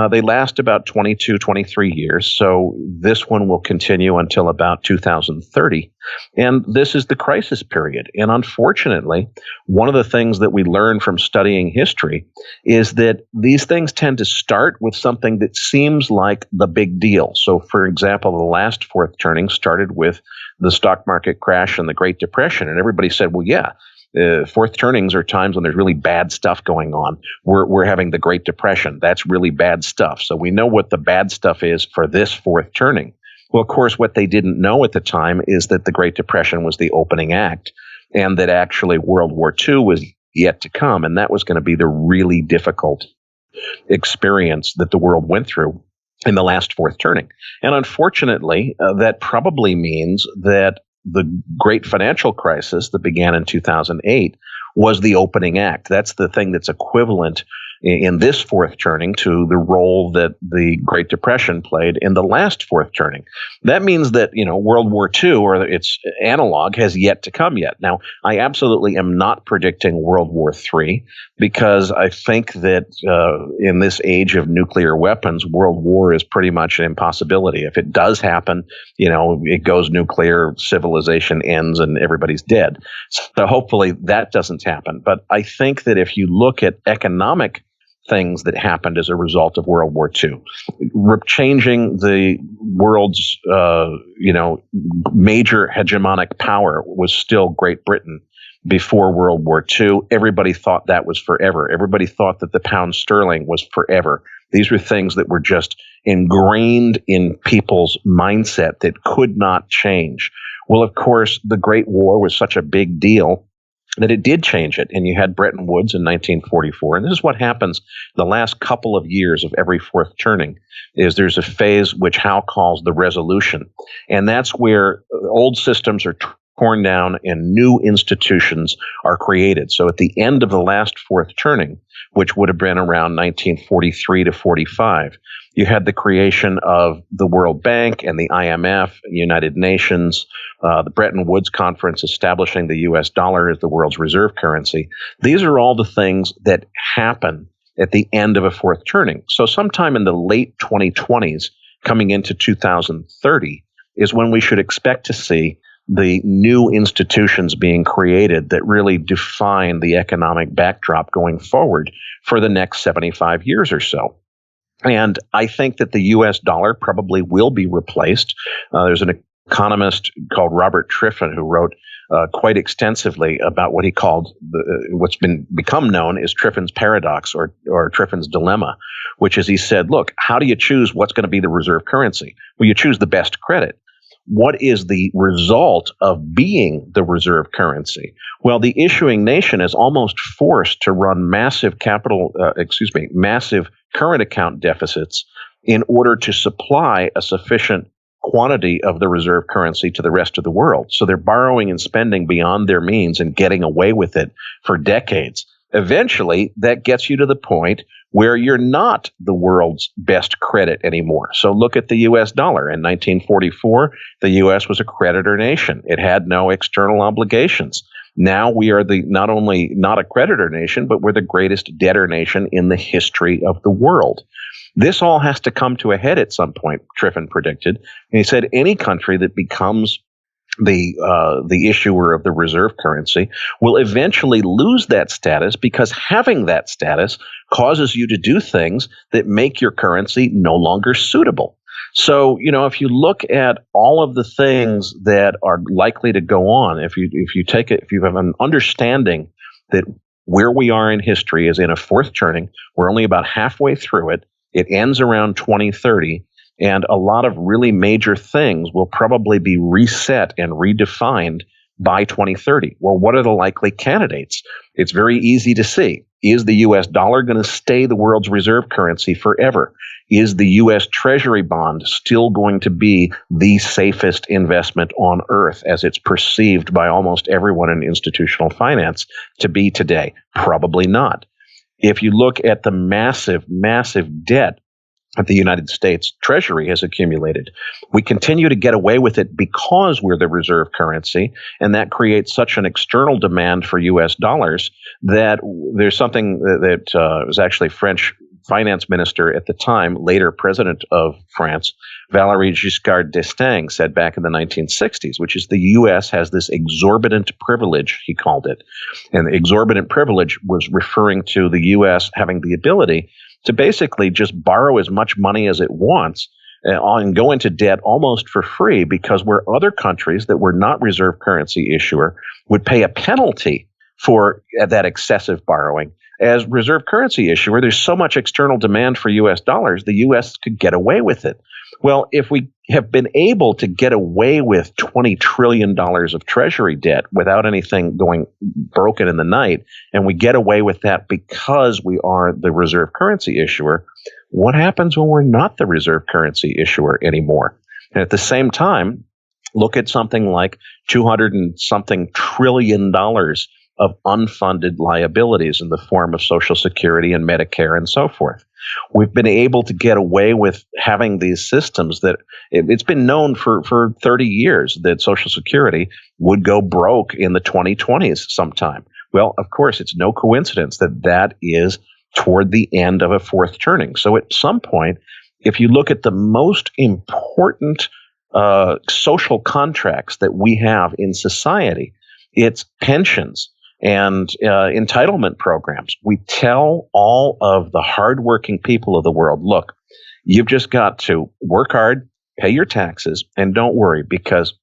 they last about 22, 23 years. So this one will continue until about 2030. And this is the crisis period. And unfortunately, one of the things that we learn from studying history is that these things tend to start with something that seems like the big deal. So, for example, the last fourth turning started with the stock market crash and the Great Depression. And everybody said, well, yeah, fourth turnings are times when there's really bad stuff going on. We're having the Great Depression. That's really bad stuff. So we know what the bad stuff is for this fourth turning. Well, of course, what they didn't know at the time is that the Great Depression was the opening act and that actually World War II was yet to come. And that was going to be the really difficult experience that the world went through in the last fourth turning. And unfortunately, that probably means that the great financial crisis that began in 2008 was the opening act. That's the thing that's equivalent in this fourth turning to the role that the Great Depression played in the last fourth turning. That means that, World War II or its analog has yet to come yet. Now, I absolutely am not predicting World War III because I think that in this age of nuclear weapons, world war is pretty much an impossibility. If it does happen, it goes nuclear, civilization ends, and everybody's dead. So hopefully that doesn't happen. But I think that if you look at economic things that happened as a result of World War II, changing the world's, major hegemonic power was still Great Britain before World War II. Everybody thought that was forever. Everybody thought that the pound sterling was forever. These were things that were just ingrained in people's mindset that could not change. Well, of course, the Great War was such a big deal that it did change it. And you had Bretton Woods in 1944. And this is what happens the last couple of years of every fourth turning is there's a phase which Howe calls the resolution. And that's where old systems are torn down and new institutions are created. So at the end of the last fourth turning, which would have been around 1943 to 45, you had the creation of the World Bank and the IMF, United Nations, the Bretton Woods Conference establishing the US dollar as the world's reserve currency. These are all the things that happen at the end of a fourth turning. So sometime in the late 2020s, coming into 2030, is when we should expect to see the new institutions being created that really define the economic backdrop going forward for the next 75 years or so. And I think that the US dollar probably will be replaced. There's an economist called Robert Triffin who wrote quite extensively about what he called what's become known as Triffin's paradox or Triffin's dilemma, which is he said, look, how do you choose what's going to be the reserve currency? Well, you choose the best credit. What is the result of being the reserve currency? Well, the issuing nation is almost forced to run massive massive current account deficits in order to supply a sufficient quantity of the reserve currency to the rest of the world. So they're borrowing and spending beyond their means and getting away with it for decades. Eventually, that gets you to the point where you're not the world's best credit anymore. So look at the US dollar. In 1944, the US was a creditor nation. It had no external obligations. Now we are not only not a creditor nation, but we're the greatest debtor nation in the history of the world. This all has to come to a head at some point, Triffin predicted. And he said any country that becomes the issuer of the reserve currency will eventually lose that status because having that status causes you to do things that make your currency no longer suitable. So, if you look at all of the things that are likely to go on, if you have an understanding that where we are in history is in a fourth turning, we're only about halfway through it. It ends around 2030. And a lot of really major things will probably be reset and redefined by 2030. Well, what are the likely candidates? It's very easy to see. Is the US dollar going to stay the world's reserve currency forever? Is the US Treasury bond still going to be the safest investment on earth as it's perceived by almost everyone in institutional finance to be today? Probably not. If you look at the massive, massive debt that the United States Treasury has accumulated, we continue to get away with it because we're the reserve currency, and that creates such an external demand for U.S. dollars that there's something that was actually French finance minister at the time, later president of France, Valéry Giscard d'Estaing, said back in the 1960s, which is the U.S. has this exorbitant privilege, he called it. And the exorbitant privilege was referring to the U.S. having the ability to basically just borrow as much money as it wants and go into debt almost for free, because where other countries that were not reserve currency issuer would pay a penalty for that excessive borrowing, as reserve currency issuer, there's so much external demand for U.S. dollars, the U.S. could get away with it. Well, if we have been able to get away with $20 trillion of treasury debt without anything going broken in the night, and we get away with that because we are the reserve currency issuer, what happens when we're not the reserve currency issuer anymore? And at the same time, look at something like $200 and something trillion of unfunded liabilities in the form of Social Security and Medicare and so forth. We've been able to get away with having these systems that it's been known for 30 years that Social Security would go broke in the 2020s sometime. Well, of course, it's no coincidence that that is toward the end of a fourth turning. So at some point, if you look at the most important social contracts that we have in society, it's pensions and entitlement programs. We tell all of the hardworking people of the world, look, you've just got to work hard, pay your taxes, and don't worry, because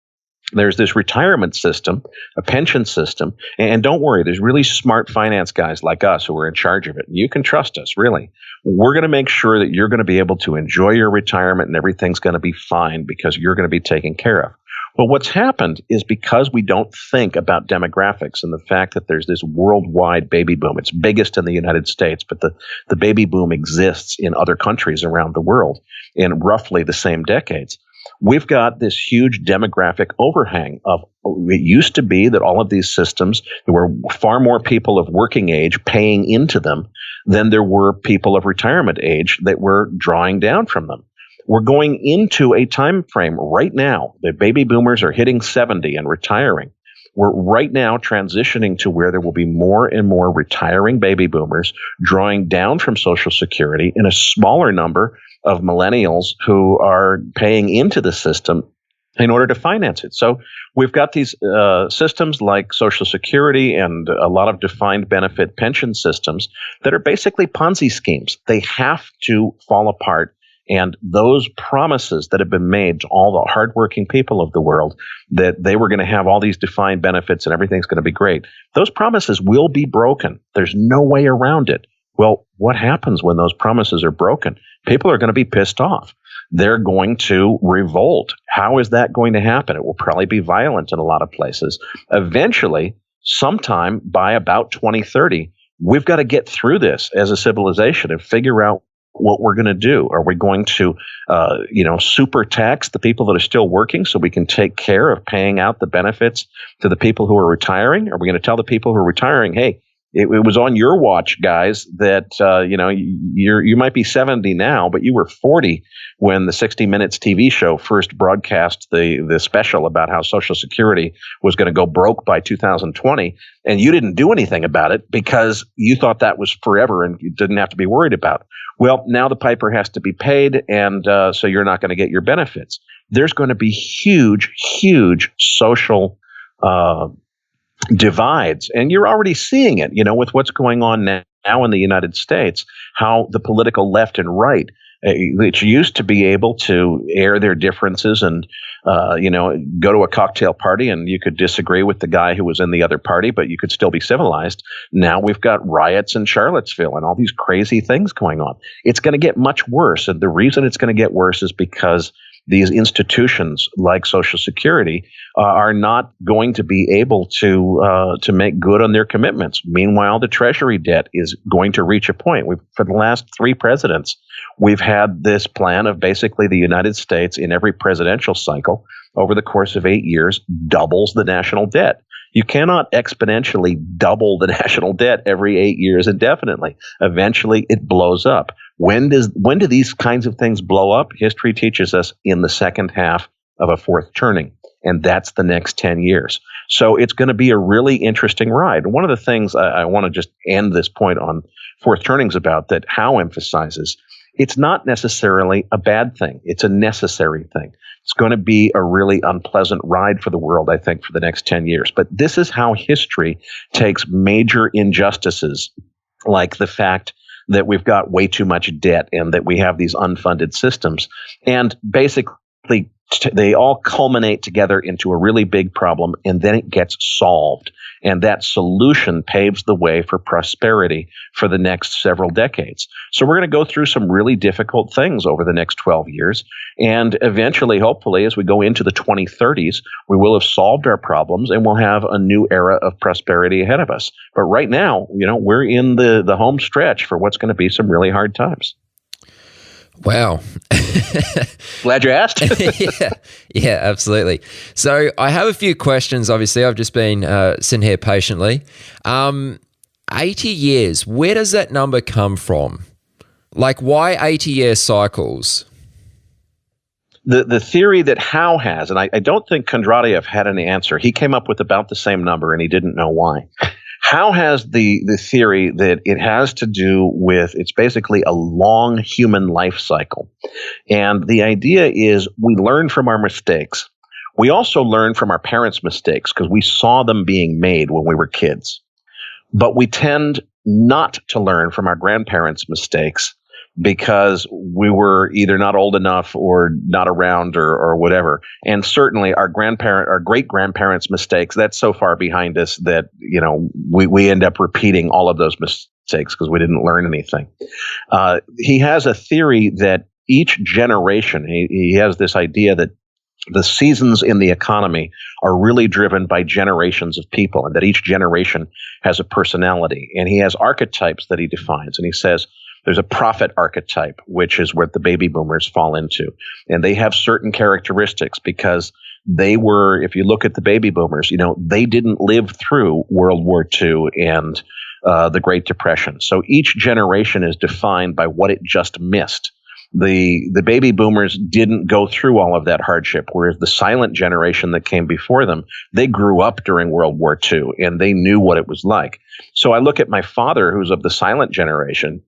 there's this retirement system, a pension system, and don't worry, there's really smart finance guys like us who are in charge of it. You can trust us, really. We're going to make sure that you're going to be able to enjoy your retirement and everything's going to be fine because you're going to be taken care of. Well, what's happened is because we don't think about demographics and the fact that there's this worldwide baby boom. It's biggest in the United States, but the baby boom exists in other countries around the world in roughly the same decades. we've got this huge demographic overhang of, it used to be that all of these systems, there were far more people of working age paying into them than there were people of retirement age that were drawing down from them. We're going into a time frame right now. The baby boomers are hitting 70 and retiring. We're right now transitioning to where there will be more and more retiring baby boomers drawing down from Social Security, and a smaller number of millennials who are paying into the system in order to finance it. So we've got these systems like Social Security and a lot of defined benefit pension systems that are basically Ponzi schemes. They have to fall apart. And those promises that have been made to all the hardworking people of the world that they were going to have all these defined benefits and everything's going to be great, those promises will be broken. There's no way around it. Well, what happens when those promises are broken? People are going to be pissed off. They're going to revolt. How is that going to happen? It will probably be violent in a lot of places. Eventually, sometime by about 2030, we've got to get through this as a civilization and figure out what we're going to do. Are we going to, super tax the people that are still working so we can take care of paying out the benefits to the people who are retiring? Are we going to tell the people who are retiring, hey, it was on your watch, guys, that, you might be 70 now, but you were 40 when the 60 Minutes TV show first broadcast the special about how Social Security was going to go broke by 2020. And you didn't do anything about it because you thought that was forever and you didn't have to be worried about it. Well, now the piper has to be paid, and so you're not going to get your benefits. There's going to be huge, huge social divides, and you're already seeing it, with what's going on now in the United States, how the political left and right, which used to be able to air their differences and, go to a cocktail party and you could disagree with the guy who was in the other party, but you could still be civilized. Now we've got riots in Charlottesville and all these crazy things going on. It's going to get much worse. And the reason it's going to get worse is because these institutions like Social Security are not going to be able to make good on their commitments. Meanwhile, the Treasury debt is going to reach a point. For the last 3 presidents, we've had this plan of basically the United States in every presidential cycle over the course of 8 years doubles the national debt. You cannot exponentially double the national debt every 8 years indefinitely. Eventually, it blows up. When do these kinds of things blow up? History teaches us in the second half of a fourth turning, and that's the next 10 years. So it's going to be a really interesting ride. One of the things I want to just end this point on fourth turnings about that Howe emphasizes, it's not necessarily a bad thing. It's a necessary thing. It's going to be a really unpleasant ride for the world, I think, for the next 10 years. But this is how history takes major injustices, like the fact that we've got way too much debt and that we have these unfunded systems. And basically, they all culminate together into a really big problem, and then it gets solved. And that solution paves the way for prosperity for the next several decades. So we're going to go through some really difficult things over the next 12 years. And eventually, hopefully, as we go into the 2030s, we will have solved our problems and we'll have a new era of prosperity ahead of us. But right now, we're in the home stretch for what's going to be some really hard times. Wow. Glad you asked. Yeah, absolutely. So I have a few questions. Obviously, I've just been sitting here patiently. 80 years, where does that number come from? Like, why 80-year cycles? The theory that Howe has, and I don't think Kondratiev had an answer. He came up with about the same number, and he didn't know why. Howe has the theory that it has to do with, it's basically a long human life cycle. And the idea is we learn from our mistakes. We also learn from our parents' mistakes because we saw them being made when we were kids. But we tend not to learn from our grandparents' mistakes because we were either not old enough or not around or whatever. And certainly our great-grandparents' mistakes, that's so far behind us that, we end up repeating all of those mistakes because we didn't learn anything. He has a theory that each generation, he has this idea that the seasons in the economy are really driven by generations of people, and that each generation has a personality. And he has archetypes that he defines. And he says, There's a prophet archetype, which is what the baby boomers fall into. And they have certain characteristics because they were, if you look at the baby boomers, they didn't live through World War II and the Great Depression. So each generation is defined by what it just missed. The baby boomers didn't go through all of that hardship, whereas the silent generation that came before them, they grew up during World War II and they knew what it was like. So I look at my father, who's of the silent generation.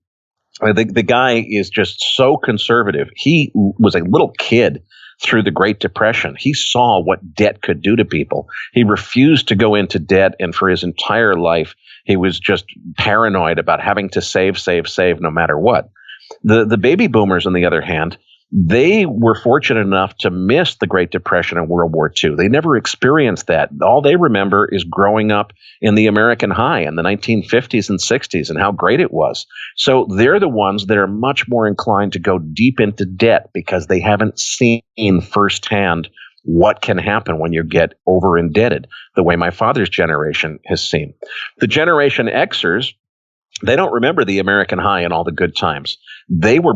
The guy is just so conservative. He was a little kid through the Great Depression. He saw what debt could do to people. He refused to go into debt, and for his entire life, he was just paranoid about having to save no matter what. The baby boomers, on the other hand, they were fortunate enough to miss the Great Depression and World War II. They never experienced that. All they remember is growing up in the American high in the 1950s and 60s and how great it was. So they're the ones that are much more inclined to go deep into debt because they haven't seen firsthand what can happen when you get over indebted, the way my father's generation has seen. The Generation Xers, they don't remember the American high and all the good times. They were,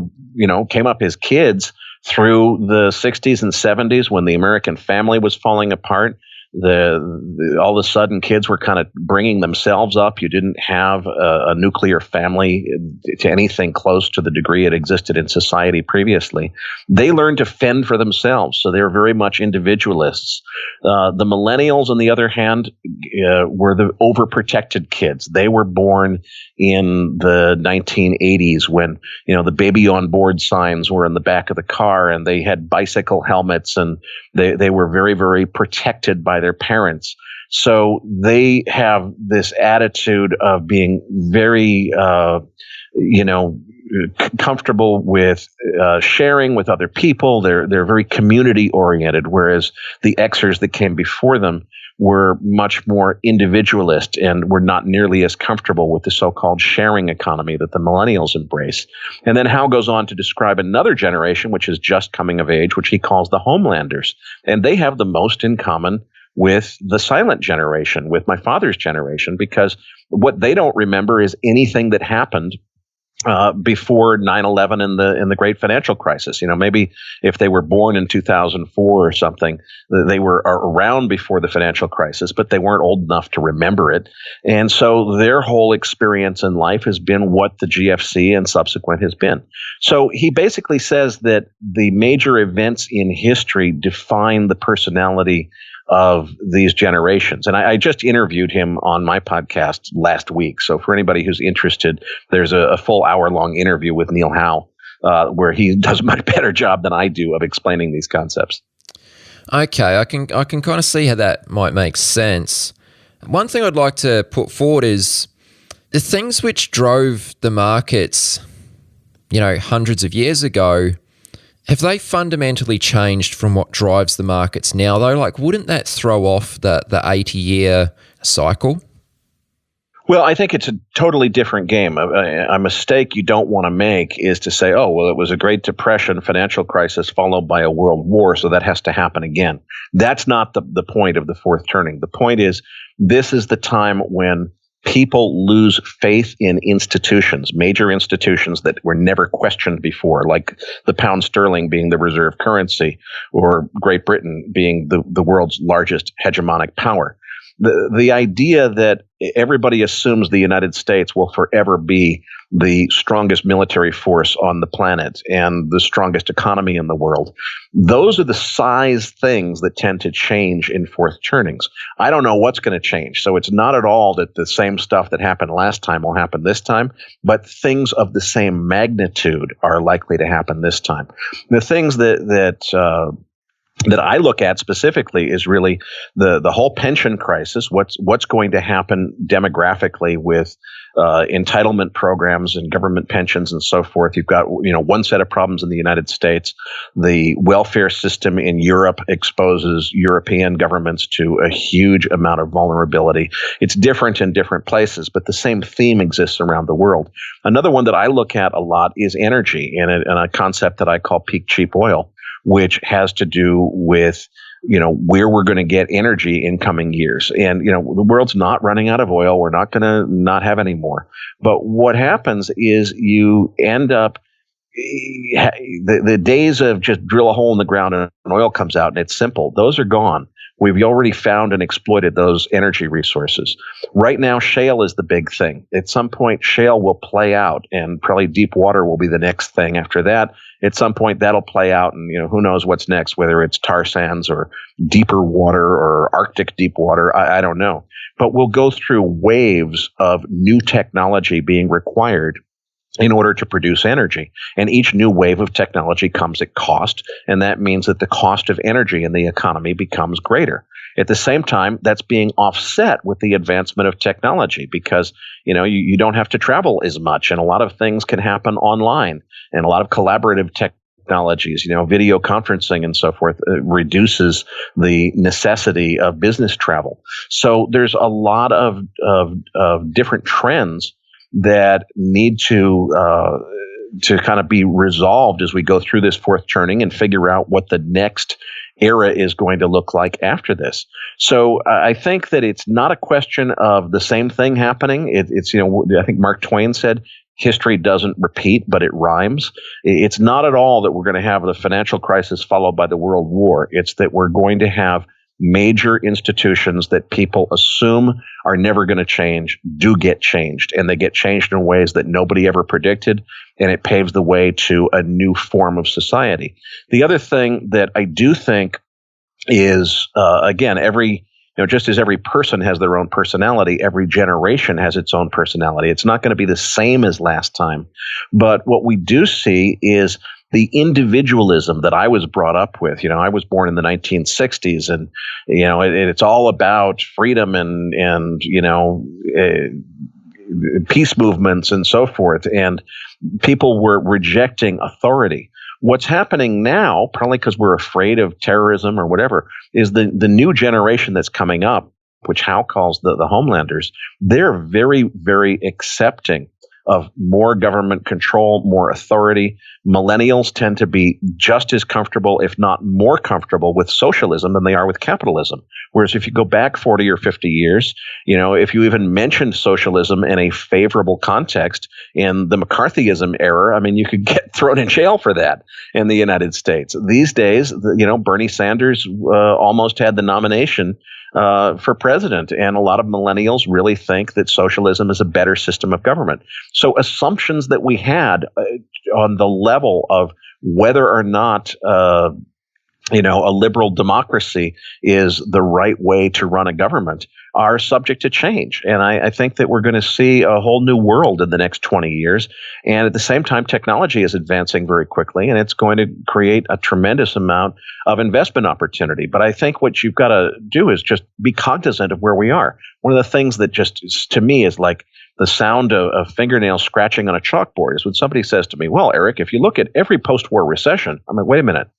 came up as kids through the 60s and 70s when the American family was falling apart. All of a sudden, kids were kind of bringing themselves up. You didn't have a nuclear family to anything close to the degree it existed in society previously. They learned to fend for themselves, so they were very much individualists. The millennials, on the other hand, were the overprotected kids. They were born in the 1980s when the baby on board signs were in the back of the car, and they had bicycle helmets, and they were very, very protected by their parents. So they have this attitude of being very, comfortable with sharing with other people. They're very community oriented, whereas the Xers that came before them were much more individualist and were not nearly as comfortable with the so-called sharing economy that the millennials embrace. And then Howe goes on to describe another generation, which is just coming of age, which he calls the Homelanders. And they have the most in common with the silent generation, with my father's generation, because what they don't remember is anything that happened before 9/11 and the great financial crisis. Maybe if they were born in 2004 or something, they were around before the financial crisis, but they weren't old enough to remember it. And so their whole experience in life has been what the GFC and subsequent has been. So he basically says that the major events in history define the personality of these generations. And I just interviewed him on my podcast last week. So for anybody who's interested, there's a full hour-long interview with Neil Howe where he does a much better job than I do of explaining these concepts. Okay, I can kind of see how that might make sense. One thing I'd like to put forward is the things which drove the markets, hundreds of years ago. Have they fundamentally changed from what drives the markets now, though? Like, wouldn't that throw off the 80-year cycle? Well, I think it's a totally different game. A mistake you don't want to make is to say, oh, well, it was a Great Depression, financial crisis, followed by a world war, so that has to happen again. That's not the point of the fourth turning. The point is, this is the time when people lose faith in institutions, major institutions that were never questioned before, like the pound sterling being the reserve currency or Great Britain being the world's largest hegemonic power. The idea that everybody assumes the United States will forever be the strongest military force on the planet and the strongest economy in the world, those are the size things that tend to change in fourth turnings. I don't know what's going to change. So it's not at all that the same stuff that happened last time will happen this time, but things of the same magnitude are likely to happen this time. The things that I look at specifically is really the whole pension crisis. What's going to happen demographically with entitlement programs and government pensions and so forth. You've got one set of problems in the United States. The welfare system in Europe exposes European governments to a huge amount of vulnerability. It's different in different places, but the same theme exists around the world. Another one that I look at a lot is energy and a concept that I call peak cheap oil, which has to do with where we're going to get energy in coming years. And, the world's not running out of oil. We're not going to not have any more. But what happens is you end up, the days of just drill a hole in the ground and oil comes out and it's simple, those are gone. We've already found and exploited those energy resources. Right now, shale is the big thing. At some point, shale will play out, and probably deep water will be the next thing after that. At some point, that'll play out, and who knows what's next, whether it's tar sands or deeper water or Arctic deep water, I don't know. But we'll go through waves of new technology being required in order to produce energy. And each new wave of technology comes at cost, and that means that the cost of energy in the economy becomes greater. At the same time, that's being offset with the advancement of technology because, you don't have to travel as much, and a lot of things can happen online, and a lot of collaborative technologies, video conferencing and so forth, reduces the necessity of business travel. So there's a lot of different trends that need to kind of be resolved as we go through this fourth turning and figure out what the next era is going to look like after this. So I think that it's not a question of the same thing happening. It's I think Mark Twain said, history doesn't repeat, but it rhymes. It's not at all that we're going to have the financial crisis followed by the World War. It's that we're going to have major institutions that people assume are never going to change do get changed, and they get changed in ways that nobody ever predicted, and it paves the way to a new form of society. The other thing that I do think is, again, just as every person has their own personality, every generation has its own personality. It's not going to be the same as last time, but what we do see is the individualism that I was brought up with. I was born in the 1960s, and it's all about freedom and peace movements and so forth. And people were rejecting authority. What's happening now, probably because we're afraid of terrorism or whatever, is the new generation that's coming up, which Howe calls the Homelanders. They're very, very accepting of more government control, more authority. Millennials tend to be just as comfortable, if not more comfortable, with socialism than they are with capitalism. Whereas if you go back 40 or 50 years, if you even mentioned socialism in a favorable context in the McCarthyism era, you could get thrown in jail for that in the United States. These days, Bernie Sanders almost had the nomination for president. And a lot of millennials really think that socialism is a better system of government. So assumptions that we had on the level of whether or not a liberal democracy is the right way to run a government are subject to change. And I think that we're going to see a whole new world in the next 20 years. And at the same time, technology is advancing very quickly, and it's going to create a tremendous amount of investment opportunity. But I think what you've got to do is just be cognizant of where we are. One of the things that just, to me, is like the sound of fingernails scratching on a chalkboard is when somebody says to me, well, Eric, if you look at every post-war recession, I'm like, wait a minute.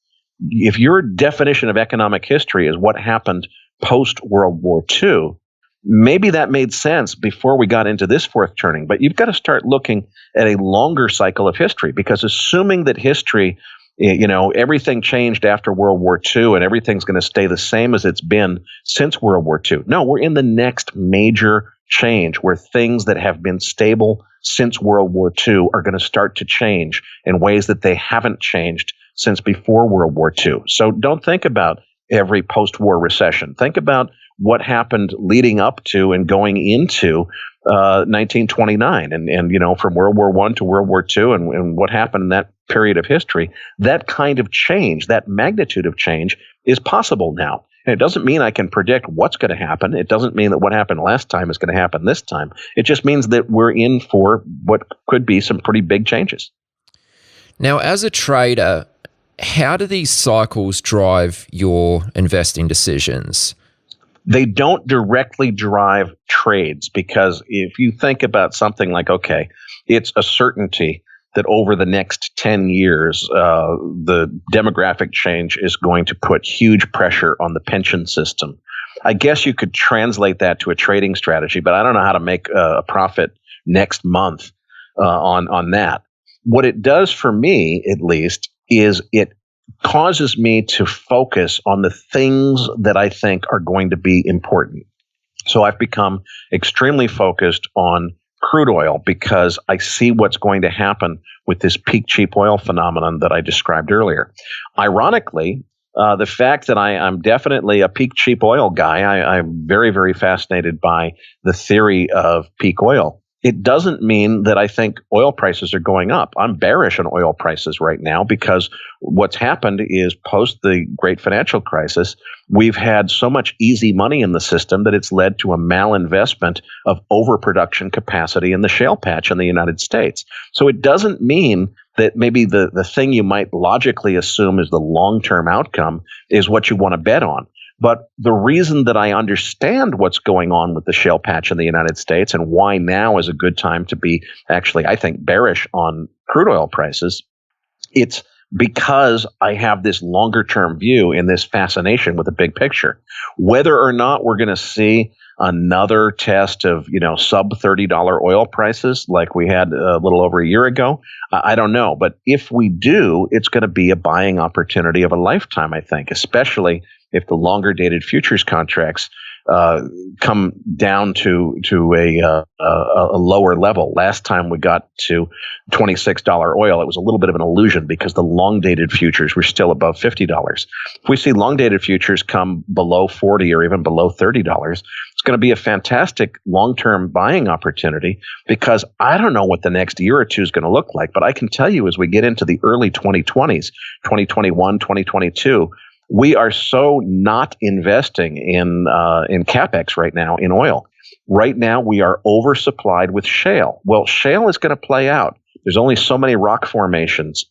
If your definition of economic history is what happened post-World War II, maybe that made sense before we got into this fourth turning, but you've got to start looking at a longer cycle of history, because assuming that history, everything changed after World War II and everything's going to stay the same as it's been since World War II. No, we're in the next major change where things that have been stable since World War II are going to start to change in ways that they haven't changed since before World War II. So don't think about every post-war recession. Think about what happened leading up to and going into 1929 and from World War I to World War II and what happened in that period of history. That kind of change, that magnitude of change is possible now. And it doesn't mean I can predict what's going to happen. It doesn't mean that what happened last time is going to happen this time. It just means that we're in for what could be some pretty big changes. Now, as a trader, how do these cycles drive your investing decisions? They don't directly drive trades, because if you think about something like, okay, it's a certainty that over the next 10 years, the demographic change is going to put huge pressure on the pension system. I guess you could translate that to a trading strategy, but I don't know how to make a profit next month on that. What it does for me, at least, is it causes me to focus on the things that I think are going to be important. So I've become extremely focused on crude oil because I see what's going to happen with this peak cheap oil phenomenon that I described earlier. Ironically, the fact that I'm definitely a peak cheap oil guy, I'm very, very fascinated by the theory of peak oil. It doesn't mean that I think oil prices are going up. I'm bearish on oil prices right now because what's happened is post the great financial crisis, we've had so much easy money in the system that it's led to a malinvestment of overproduction capacity in the shale patch in the United States. So it doesn't mean that maybe the thing you might logically assume is the long-term outcome is what you want to bet on. But the reason that I understand what's going on with the shale patch in the United States and why now is a good time to be actually, I think, bearish on crude oil prices, it's because I have this longer term view and this fascination with the big picture. Whether or not we're going to see another test of, sub $30 oil prices like we had a little over a year ago, I don't know. But if we do, it's going to be a buying opportunity of a lifetime, I think, especially if the longer dated futures contracts come down to a lower level. Last time we got to $26 oil, it was a little bit of an illusion because the long dated futures were still above $50. If we see long dated futures come below $40 or even below $30, it's going to be a fantastic long-term buying opportunity because I don't know what the next year or two is going to look like, but I can tell you as we get into the early 2020s, 2021, 2022, we are so not investing in capex right now in oil. Right now, we are oversupplied with shale. Well, shale is going to play out. There's only so many rock formations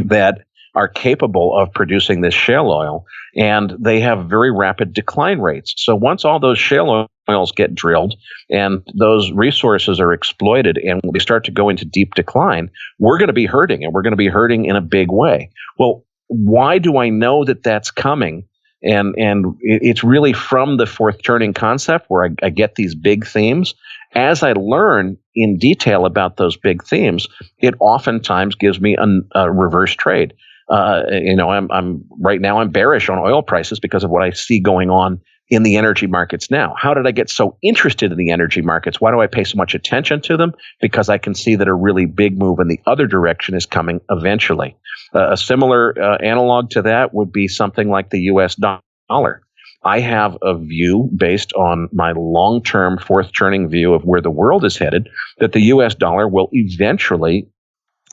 that are capable of producing this shale oil, and they have very rapid decline rates. So once all those shale oils get drilled and those resources are exploited and we start to go into deep decline, we're going to be hurting, and we're going to be hurting in a big way. Well, why do I know that that's coming? And it's really from the fourth turning concept where I get these big themes. As I learn in detail about those big themes, it oftentimes gives me a reverse trade. I'm right now I'm bearish on oil prices because of what I see going on in the energy markets now. How did I get so interested in the energy markets? Why do I pay so much attention to them? Because I can see that a really big move in the other direction is coming eventually. A similar analog to that would be something like the U.S. dollar. I have a view based on my long-term fourth turning view of where the world is headed, that the U.S. dollar will eventually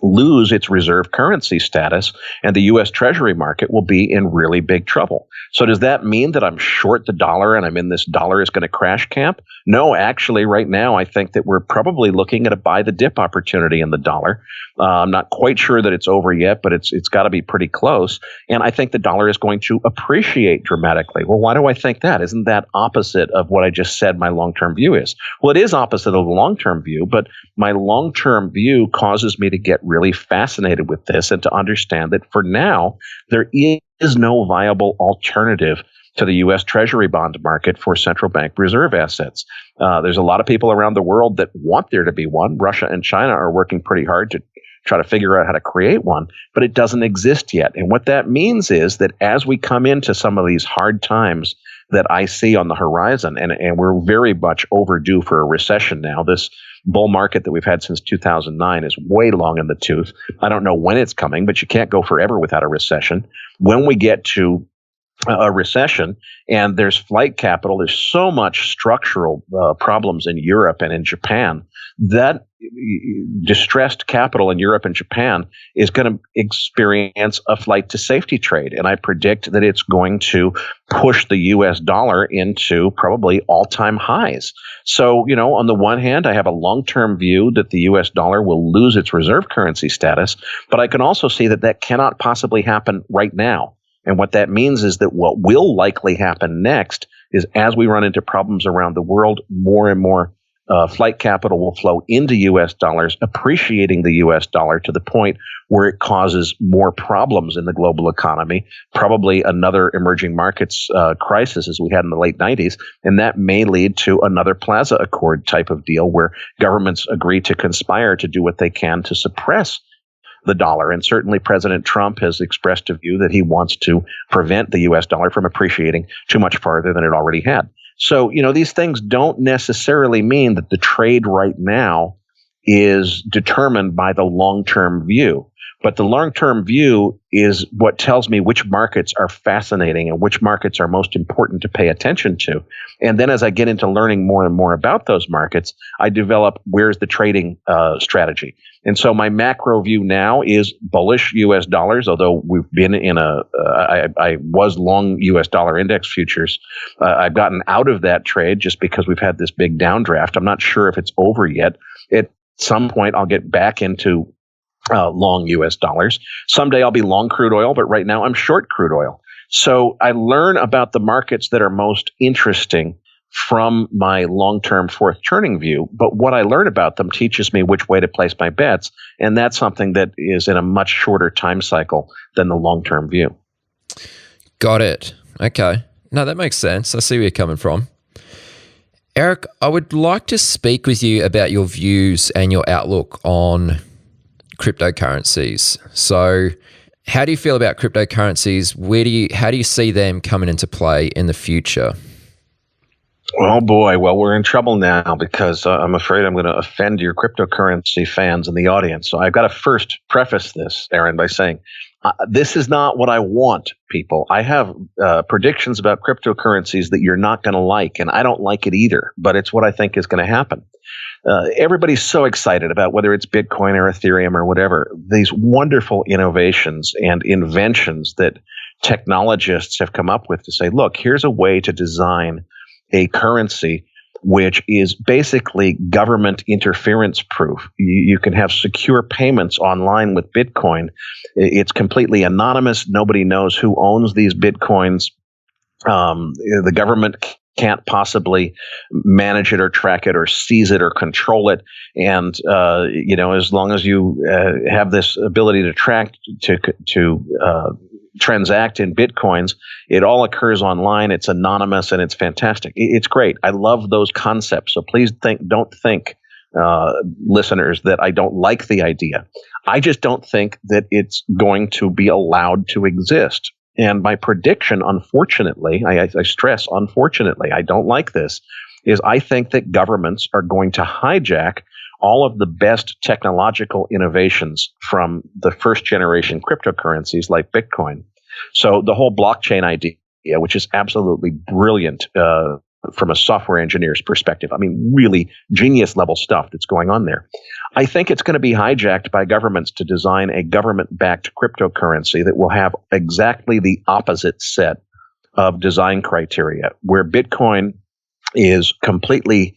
lose its reserve currency status, and the U.S. Treasury market will be in really big trouble. So does that mean that I'm short the dollar and I'm in this dollar is going to crash camp? No, actually, right now, I think that we're probably looking at a buy the dip opportunity in the dollar. I'm not quite sure that it's over yet, but it's got to be pretty close. And I think the dollar is going to appreciate dramatically. Well, why do I think that? Isn't that opposite of what I just said my long-term view is? Well, it is opposite of the long-term view, but my long-term view causes me to get really fascinated with this and to understand that for now, there is no viable alternative to the U.S. Treasury bond market for central bank reserve assets. There's a lot of people around the world that want there to be one. Russia and China are working pretty hard to try to figure out how to create one, but it doesn't exist yet. And what that means is that as we come into some of these hard times that I see on the horizon, and we're very much overdue for a recession now. This bull market that we've had since 2009 is way long in the tooth. I don't know when it's coming, but you can't go forever without a recession. When we get to a recession and there's flight capital, there's so much structural problems in Europe and in Japan that distressed capital in Europe and Japan is going to experience a flight to safety trade. And I predict that it's going to push the US dollar into probably all-time highs. So, on the one hand, I have a long-term view that the US dollar will lose its reserve currency status, but I can also see that that cannot possibly happen right now. And what that means is that what will likely happen next is as we run into problems around the world, more and more flight capital will flow into U.S. dollars, appreciating the U.S. dollar to the point where it causes more problems in the global economy, probably another emerging markets crisis as we had in the late 90s. And that may lead to another Plaza Accord type of deal where governments agree to conspire to do what they can to suppress the dollar. And certainly President Trump has expressed a view that he wants to prevent the U.S. dollar from appreciating too much farther than it already had. So, these things don't necessarily mean that the trade right now is determined by the long-term view. But the long-term view is what tells me which markets are fascinating and which markets are most important to pay attention to. And then as I get into learning more and more about those markets, I develop where's the trading strategy. And so my macro view now is bullish U.S. dollars, although we've been in I was long U.S. dollar index futures. I've gotten out of that trade just because we've had this big downdraft. I'm not sure if it's over yet. At some point, I'll get back into long U.S. dollars. Someday I'll be long crude oil, but right now I'm short crude oil. So I learn about the markets that are most interesting from my long-term fourth turning view. But what I learn about them teaches me which way to place my bets. And that's something that is in a much shorter time cycle than the long-term view. Got it. Okay. No, that makes sense. I see where you're coming from. Erik, I would like to speak with you about your views and your outlook on cryptocurrencies. So how do you feel about cryptocurrencies? How do you see them coming into play in the future? Oh boy, well, we're in trouble now because I'm afraid I'm going to offend your cryptocurrency fans in the audience. So I've got to first preface this, Aaron, by saying this is not what I want, people. I have predictions about cryptocurrencies that you're not going to like, and I don't like it either, but it's what I think is going to happen. Everybody's so excited about whether it's Bitcoin or Ethereum or whatever, these wonderful innovations and inventions that technologists have come up with to say, look, here's a way to design a currency which is basically government interference proof. You can have secure payments online with Bitcoin. It's completely anonymous. Nobody knows who owns these Bitcoins. The government can't possibly manage it or track it or seize it or control it. And, as long as you have this ability to transact in Bitcoins, it all occurs online. It's anonymous and it's fantastic. It's great. I love those concepts. So please don't think, listeners, that I don't like the idea. I just don't think that it's going to be allowed to exist. And my prediction, unfortunately, I stress, unfortunately, I don't like this, is I think that governments are going to hijack all of the best technological innovations from the first generation cryptocurrencies like Bitcoin. So the whole blockchain idea, which is absolutely brilliant from a software engineer's perspective, I mean, really genius level stuff that's going on there. I think it's going to be hijacked by governments to design a government-backed cryptocurrency that will have exactly the opposite set of design criteria, where Bitcoin is completely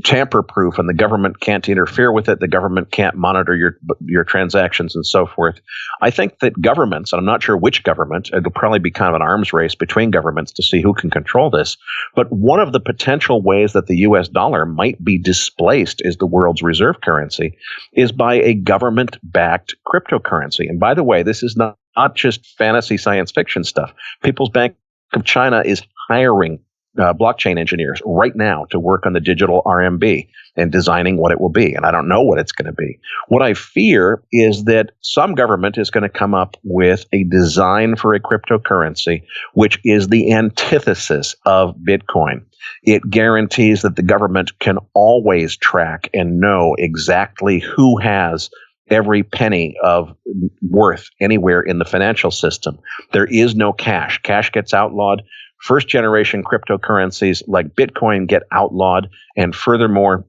tamper-proof, and the government can't interfere with it. The government can't monitor your transactions and so forth. I think that governments, and I'm not sure which government, it'll probably be kind of an arms race between governments to see who can control this. But one of the potential ways that the U.S. dollar might be displaced as the world's reserve currency is by a government-backed cryptocurrency. And by the way, this is not just fantasy science fiction stuff. People's Bank of China is hiring blockchain engineers right now to work on the digital RMB and designing what it will be. And I don't know what it's going to be. What I fear is that some government is going to come up with a design for a cryptocurrency, which is the antithesis of Bitcoin. It guarantees that the government can always track and know exactly who has every penny of worth anywhere in the financial system. There is no cash. Cash gets outlawed. First generation cryptocurrencies like Bitcoin get outlawed. And furthermore,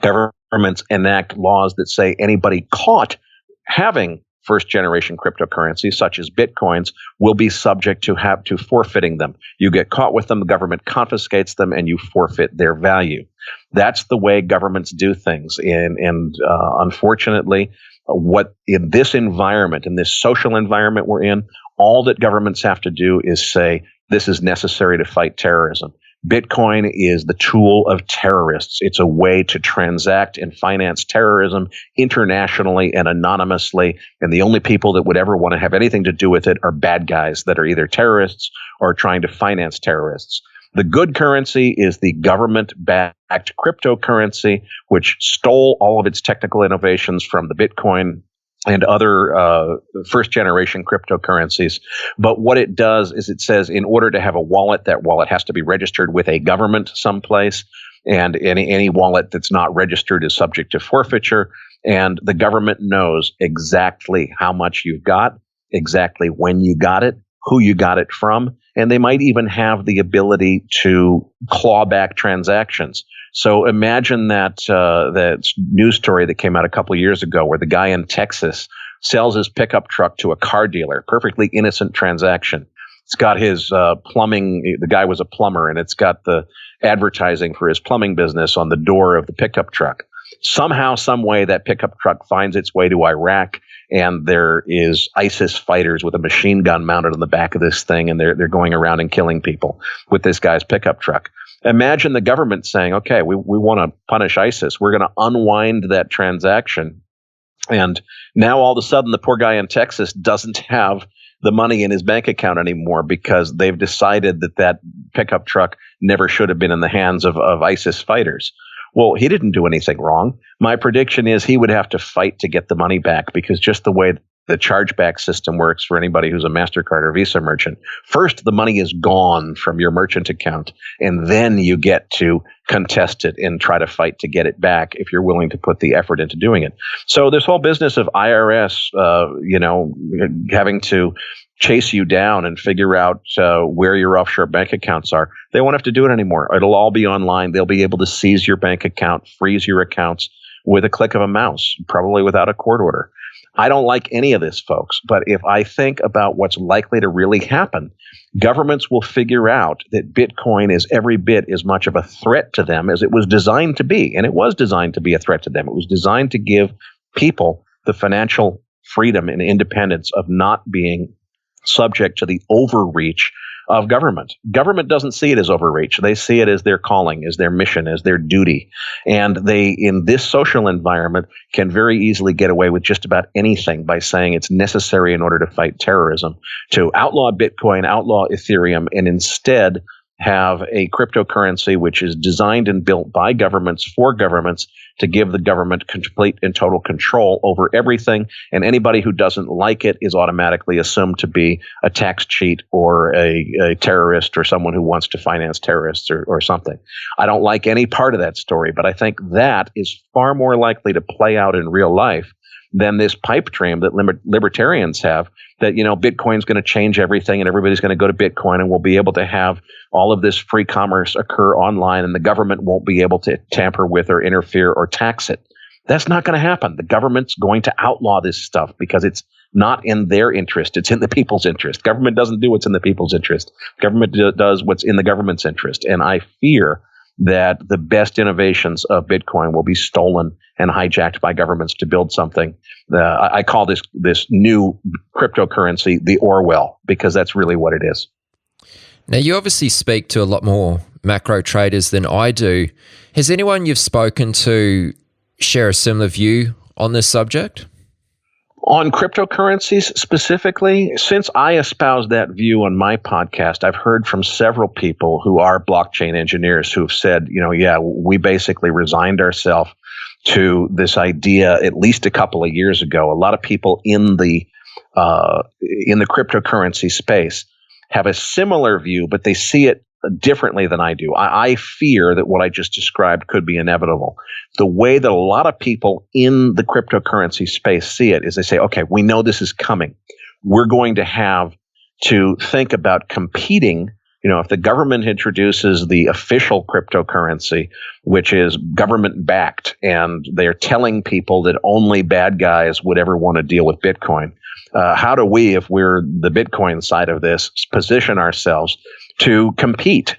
governments enact laws that say anybody caught having first generation cryptocurrencies, such as Bitcoins, will be subject to forfeiting them. You get caught with them, the government confiscates them, and you forfeit their value. That's the way governments do things. And unfortunately, what in this environment, in this social environment we're in, all that governments have to do is say, this is necessary to fight terrorism. Bitcoin is the tool of terrorists. It's a way to transact and finance terrorism internationally and anonymously. And the only people that would ever want to have anything to do with it are bad guys that are either terrorists or trying to finance terrorists. The good currency is the government-backed cryptocurrency, which stole all of its technical innovations from the Bitcoin and other first-generation cryptocurrencies. But what it does is it says in order to have a wallet, that wallet has to be registered with a government someplace, and any wallet that's not registered is subject to forfeiture, and the government knows exactly how much you've got, exactly when you got it, who you got it from, and they might even have the ability to claw back transactions. So imagine that news story that came out a couple of years ago where the guy in Texas sells his pickup truck to a car dealer, perfectly innocent transaction. It's got his plumbing, the guy was a plumber, and it's got the advertising for his plumbing business on the door of the pickup truck. Somehow, some way, that pickup truck finds its way to Iraq, and there is ISIS fighters with a machine gun mounted on the back of this thing, and they're going around and killing people with this guy's pickup truck. Imagine the government saying, okay, we want to punish ISIS. We're going to unwind that transaction. And now all of a sudden, the poor guy in Texas doesn't have the money in his bank account anymore because they've decided that pickup truck never should have been in the hands of ISIS fighters. Well, he didn't do anything wrong. My prediction is he would have to fight to get the money back because just the way the chargeback system works for anybody who's a MasterCard or Visa merchant, first the money is gone from your merchant account, and then you get to contest it and try to fight to get it back if you're willing to put the effort into doing it. So this whole business of IRS, having to chase you down and figure out where your offshore bank accounts are, they won't have to do it anymore. It'll all be online. They'll be able to seize your bank account, freeze your accounts with a click of a mouse, probably without a court order. I don't like any of this, folks, but if I think about what's likely to really happen, governments will figure out that Bitcoin is every bit as much of a threat to them as it was designed to be. And it was designed to be a threat to them. It was designed to give people the financial freedom and independence of not being subject to the overreach of government. Government doesn't see it as overreach. They see it as their calling, as their mission, as their duty. And they, in this social environment, can very easily get away with just about anything by saying it's necessary in order to fight terrorism, to outlaw Bitcoin, outlaw Ethereum, and instead have a cryptocurrency which is designed and built by governments for governments to give the government complete and total control over everything. And anybody who doesn't like it is automatically assumed to be a tax cheat or a terrorist or someone who wants to finance terrorists or something. I don't like any part of that story, but I think that is far more likely to play out in real life than this pipe dream that libertarians have, that, Bitcoin's going to change everything and everybody's going to go to Bitcoin and we'll be able to have all of this free commerce occur online and the government won't be able to tamper with or interfere or tax it. That's not going to happen. The government's going to outlaw this stuff because it's not in their interest. It's in the people's interest. Government doesn't do what's in the people's interest. Government does what's in the government's interest. And I fear that the best innovations of Bitcoin will be stolen and hijacked by governments to build something. I call this new cryptocurrency the Orwell, because that's really what it is. Now, you obviously speak to a lot more macro traders than I do. Has anyone you've spoken to share a similar view on this subject? On cryptocurrencies specifically, since I espoused that view on my podcast, I've heard from several people who are blockchain engineers who've said, we basically resigned ourselves to this idea at least a couple of years ago. A lot of people in the cryptocurrency space have a similar view, but they see it differently than I do. I fear that what I just described could be inevitable. The way that a lot of people in the cryptocurrency space see it is they say, okay, we know this is coming. We're going to have to think about competing. If the government introduces the official cryptocurrency, which is government backed, and they're telling people that only bad guys would ever want to deal with Bitcoin, how do we, if we're the Bitcoin side of this, position ourselves to compete?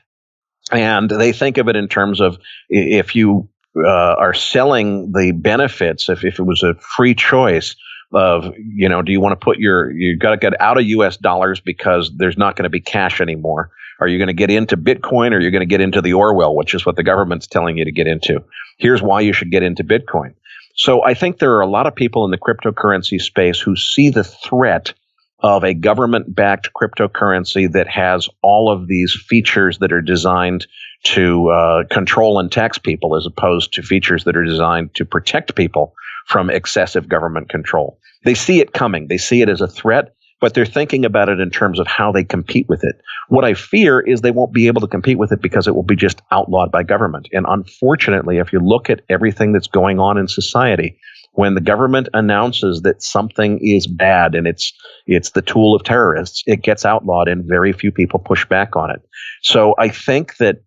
And they think of it in terms of, if you are selling the benefits, if it was a free choice of, do you want to you got to get out of US dollars because there's not going to be cash anymore. Are you going to get into Bitcoin, or are you going to get into the Orwell, which is what the government's telling you to get into? Here's why you should get into Bitcoin. So I think there are a lot of people in the cryptocurrency space who see the threat of a government-backed cryptocurrency that has all of these features that are designed to control and tax people, as opposed to features that are designed to protect people from excessive government control. They see it coming. They see it as a threat, but they're thinking about it in terms of how they compete with it. What I fear is they won't be able to compete with it because it will be just outlawed by government. And unfortunately, if you look at everything that's going on in society, when the government announces that something is bad and it's the tool of terrorists, it gets outlawed and very few people push back on it. So I think that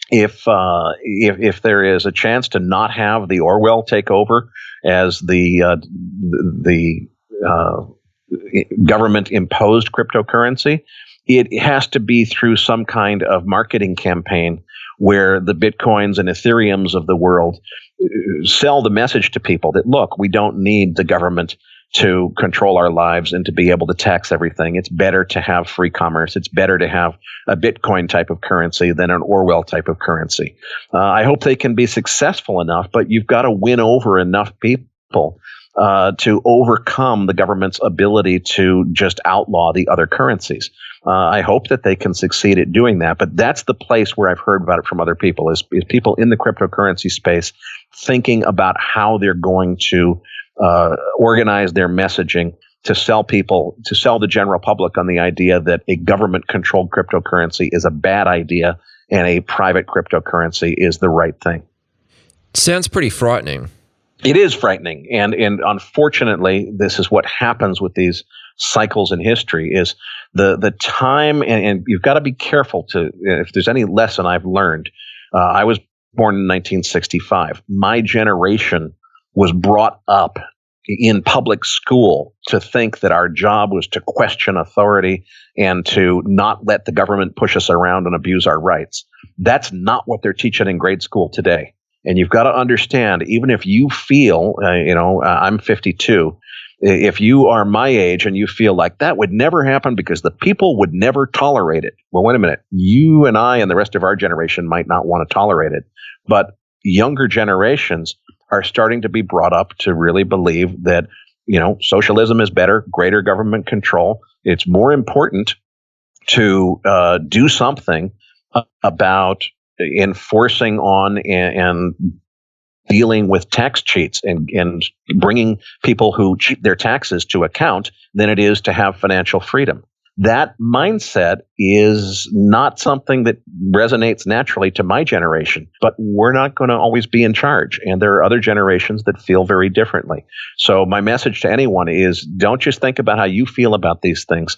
if there is a chance to not have the Orwell take over as the government imposed cryptocurrency, it has to be through some kind of marketing campaign where the Bitcoins and Ethereums of the world sell the message to people that, look, we don't need the government to control our lives and to be able to tax everything. It's better to have free commerce. It's better to have a Bitcoin type of currency than an Orwell type of currency. I hope they can be successful enough, but you've got to win over enough people to overcome the government's ability to just outlaw the other currencies. I hope that they can succeed at doing that, but that's the place where I've heard about it from other people, is people in the cryptocurrency space thinking about how they're going to organize their messaging to sell the general public on the idea that a government-controlled cryptocurrency is a bad idea and a private cryptocurrency is the right thing. Sounds pretty frightening. It is frightening, and unfortunately, this is what happens with these cycles in history, is the time, and you've got to be careful if there's any lesson I've learned. I was born in 1965. My generation was brought up in public school to think that our job was to question authority and to not let the government push us around and abuse our rights. That's not what they're teaching in grade school today. And you've got to understand, even if you feel, I'm 52, if you are my age and you feel like that would never happen because the people would never tolerate it. Well, wait a minute. You and I and the rest of our generation might not want to tolerate it, but younger generations are starting to be brought up to really believe that, socialism is better, greater government control. It's more important to do something about enforcing on and dealing with tax cheats and bringing people who cheat their taxes to account than it is to have financial freedom. That mindset is not something that resonates naturally to my generation, but we're not going to always be in charge. And there are other generations that feel very differently. So my message to anyone is, don't just think about how you feel about these things.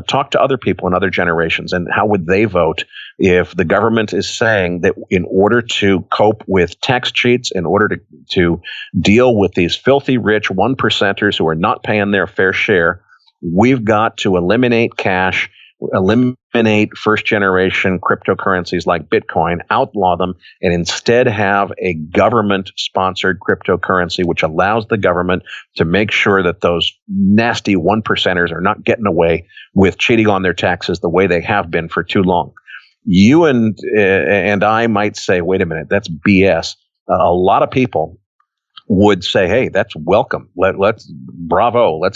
Talk to other people in other generations, and how would they vote if the government is saying that in order to cope with tax cheats, in order to deal with these filthy rich 1%ers who are not paying their fair share, we've got to eliminate cash, eliminate first-generation cryptocurrencies like Bitcoin, outlaw them, and instead have a government-sponsored cryptocurrency which allows the government to make sure that those nasty 1%ers are not getting away with cheating on their taxes the way they have been for too long. You and I might say, wait a minute, that's BS. A lot of people would say, hey, that's welcome. Let's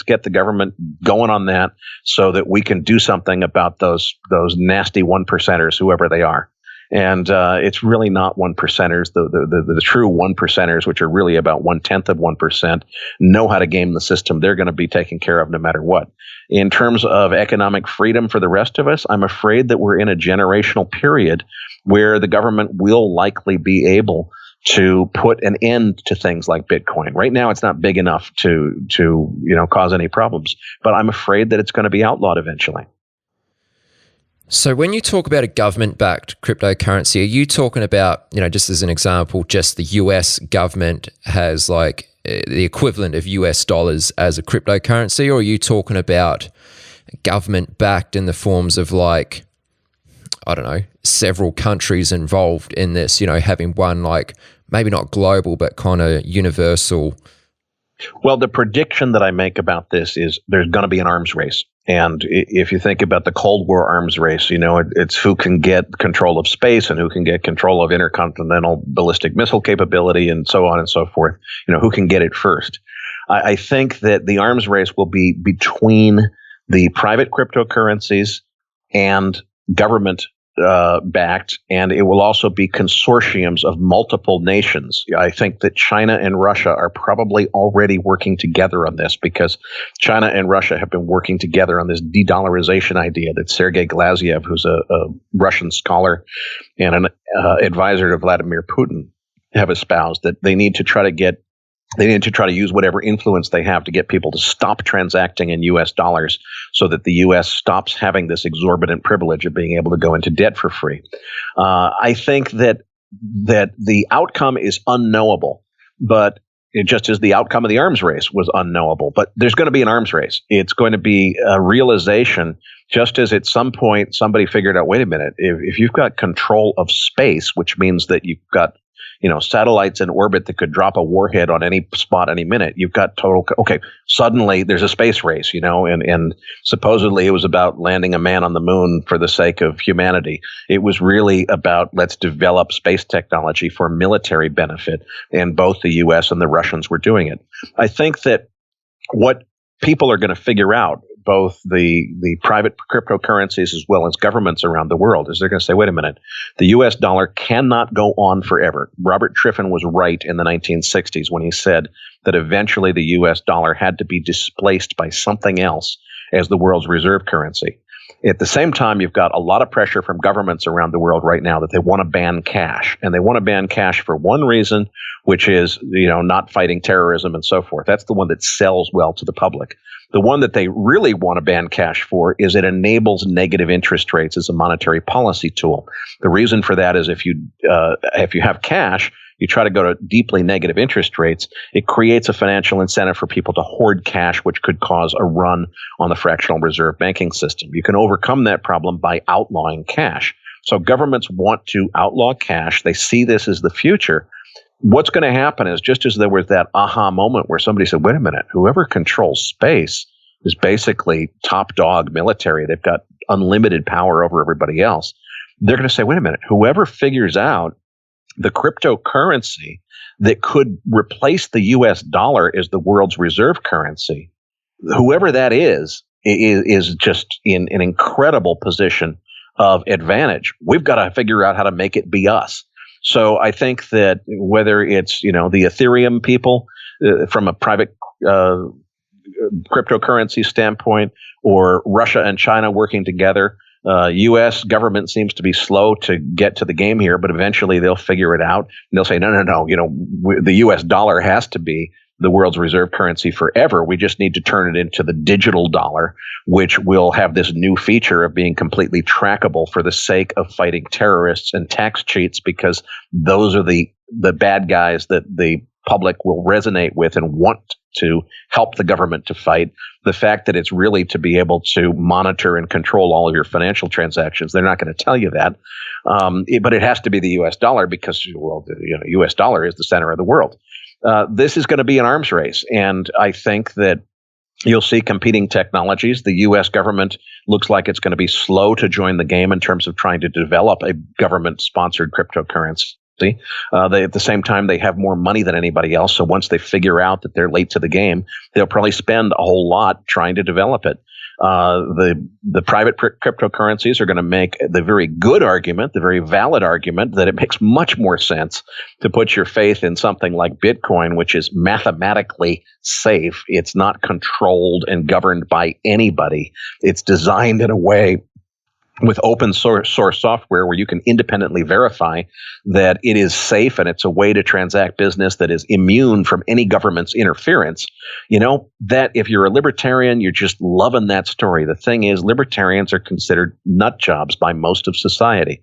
get the government going on that so that we can do something about those nasty 1%ers, whoever they are. And it's really not 1%ers. The true 1%ers, which are really about 1/10 of 1%, know how to game the system. They're going to be taken care of no matter what. In terms of economic freedom for the rest of us, I'm afraid that we're in a generational period where the government will likely be able to put an end to things like Bitcoin. Right now, it's not big enough to cause any problems, but I'm afraid that it's going to be outlawed eventually. So when you talk about a government-backed cryptocurrency, are you talking about, just as an example, just the US government has like the equivalent of US dollars as a cryptocurrency, or are you talking about government-backed in the forms of like, I don't know, several countries involved in this, having one like maybe not global, but kind of universal? Well, the prediction that I make about this is there's going to be an arms race. And if you think about the Cold War arms race, it's who can get control of space and who can get control of intercontinental ballistic missile capability and so on and so forth, who can get it first. I think that the arms race will be between the private cryptocurrencies and government backed, and it will also be consortiums of multiple nations. I think that China and Russia are probably already working together on this, because China and Russia have been working together on this de-dollarization idea that Sergei Glaziev, who's a Russian scholar and an advisor to Vladimir Putin, have espoused, that they need to try to use whatever influence they have to get people to stop transacting in U.S. dollars, so that the U.S. stops having this exorbitant privilege of being able to go into debt for free. I think that the outcome is unknowable, but it just as the outcome of the arms race was unknowable. But there's going to be an arms race. It's going to be a realization, just as at some point somebody figured out, wait a minute, if you've got control of space, which means that you've got satellites in orbit that could drop a warhead on any spot any minute. You've got suddenly there's a space race, and supposedly it was about landing a man on the moon for the sake of humanity. It was really about, let's develop space technology for military benefit, and both the U.S. and the Russians were doing it. I think that what people are going to figure out, both the private cryptocurrencies as well as governments around the world, is they're going to say, wait a minute, the U.S. dollar cannot go on forever. Robert Triffin was right in the 1960s when he said that eventually the U.S. dollar had to be displaced by something else as the world's reserve currency. At the same time, you've got a lot of pressure from governments around the world right now that they want to ban cash. And they want to ban cash for one reason, which is, not fighting terrorism and so forth. That's the one that sells well to the public. The one that they really want to ban cash for is it enables negative interest rates as a monetary policy tool. The reason for that is if you have cash, you try to go to deeply negative interest rates, it creates a financial incentive for people to hoard cash, which could cause a run on the fractional reserve banking system. You can overcome that problem by outlawing cash. So governments want to outlaw cash. They see this as the future. What's going to happen is, just as there was that aha moment where somebody said, wait a minute, whoever controls space is basically top dog military. They've got unlimited power over everybody else. They're going to say, wait a minute, whoever figures out the cryptocurrency that could replace the U.S. dollar as the world's reserve currency, whoever that is just in an incredible position of advantage. We've got to figure out how to make it be us. So I think that whether it's, the Ethereum people from a private cryptocurrency standpoint, or Russia and China working together, U.S. government seems to be slow to get to the game here, but eventually they'll figure it out. And they'll say, no, the U.S. dollar has to be the world's reserve currency forever. We just need to turn it into the digital dollar, which will have this new feature of being completely trackable for the sake of fighting terrorists and tax cheats, because those are the bad guys that the public will resonate with and want to help the government to fight. The fact that it's really to be able to monitor and control all of your financial transactions, they're not going to tell you that. But it has to be the U.S. dollar, because the U.S. dollar is the center of the world. This is going to be an arms race, and I think that you'll see competing technologies. The U.S. government looks like it's going to be slow to join the game in terms of trying to develop a government-sponsored cryptocurrency. At the same time, they have more money than anybody else. So once they figure out that they're late to the game, they'll probably spend a whole lot trying to develop it. The private cryptocurrencies are going to make the very good argument, the very valid argument, that it makes much more sense to put your faith in something like Bitcoin, which is mathematically safe. It's not controlled and governed by anybody. It's designed in a way with open source software where you can independently verify that it is safe, and it's a way to transact business that is immune from any government's interference. That if you're a libertarian, you're just loving that story. The thing is, libertarians are considered nut jobs by most of society.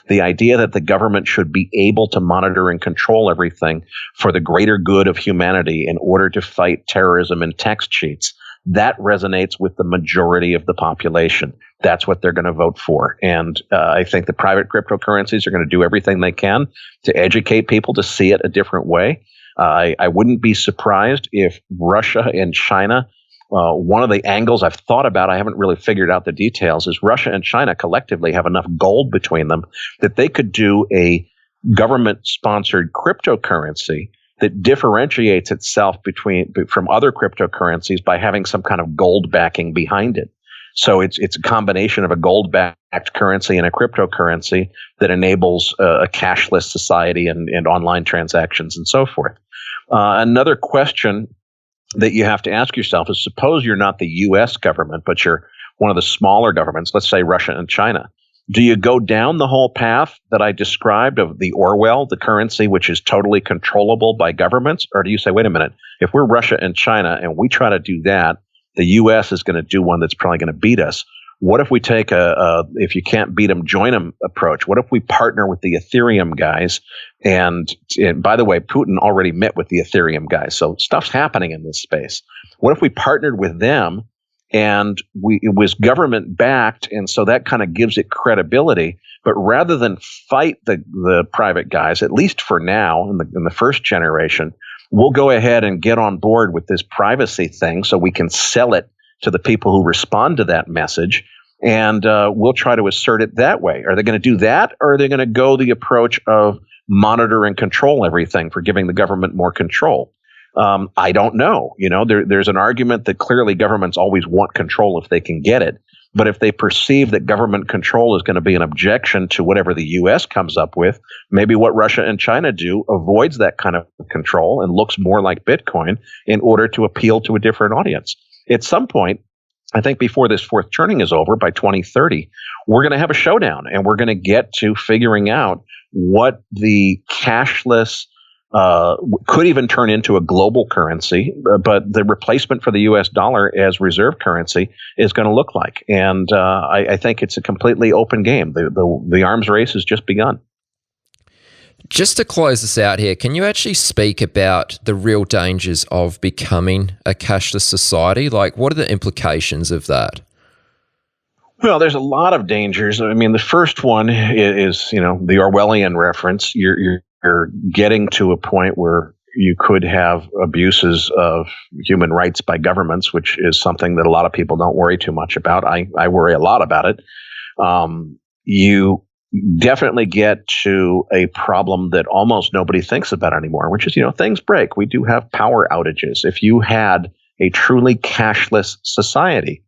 The idea that the government should be able to monitor and control everything for the greater good of humanity in order to fight terrorism and tax cheats, that resonates with the majority of the population. That's what they're going to vote for. And I think the private cryptocurrencies are going to do everything they can to educate people to see it a different way. I wouldn't be surprised if Russia and China, one of the angles I've thought about, I haven't really figured out the details, is Russia and China collectively have enough gold between them that they could do a government-sponsored cryptocurrency that differentiates itself from other cryptocurrencies by having some kind of gold backing behind it. So it's a combination of a gold-backed currency and a cryptocurrency that enables a cashless society and online transactions and so forth. Another question that you have to ask yourself is, suppose you're not the U.S. government, but you're one of the smaller governments, let's say Russia and China. Do you go down the whole path that I described of the Orwell, the currency which is totally controllable by governments? Or do you say, wait a minute, if we're Russia and China and we try to do that, the U.S. is going to do one that's probably going to beat us? What if we take if you can't beat them, join them approach? What if we partner with the Ethereum guys? And by the way, Putin already met with the Ethereum guys, so stuff's happening in this space. What if we partnered with them and it was government backed, and so that kind of gives it credibility? But rather than fight the private guys, at least for now, in the first generation, we'll go ahead and get on board with this privacy thing so we can sell it to the people who respond to that message, and we'll try to assert it that way. Are they going to do that, or are they going to go the approach of monitor and control everything for giving the government more control? I don't know. There's an argument that clearly governments always want control if they can get it. But if they perceive that government control is going to be an objection to whatever the U.S. comes up with, maybe what Russia and China do avoids that kind of control and looks more like Bitcoin in order to appeal to a different audience. At some point, I think before this fourth turning is over, by 2030, we're going to have a showdown, and we're going to get to figuring out what the cashless could even turn into a global currency, but the replacement for the U.S. dollar as reserve currency is going to look like. And I think it's a completely open game. The arms race has just begun. Just to close this out here, can you actually speak about the real dangers of becoming a cashless society? Like, what are the implications of that? Well, there's a lot of dangers. I mean, the first one is the Orwellian reference. You're getting to a point where you could have abuses of human rights by governments, which is something that a lot of people don't worry too much about. I worry a lot about it. You definitely get to a problem that almost nobody thinks about anymore, which is, things break. We do have power outages. If you had a truly cashless society,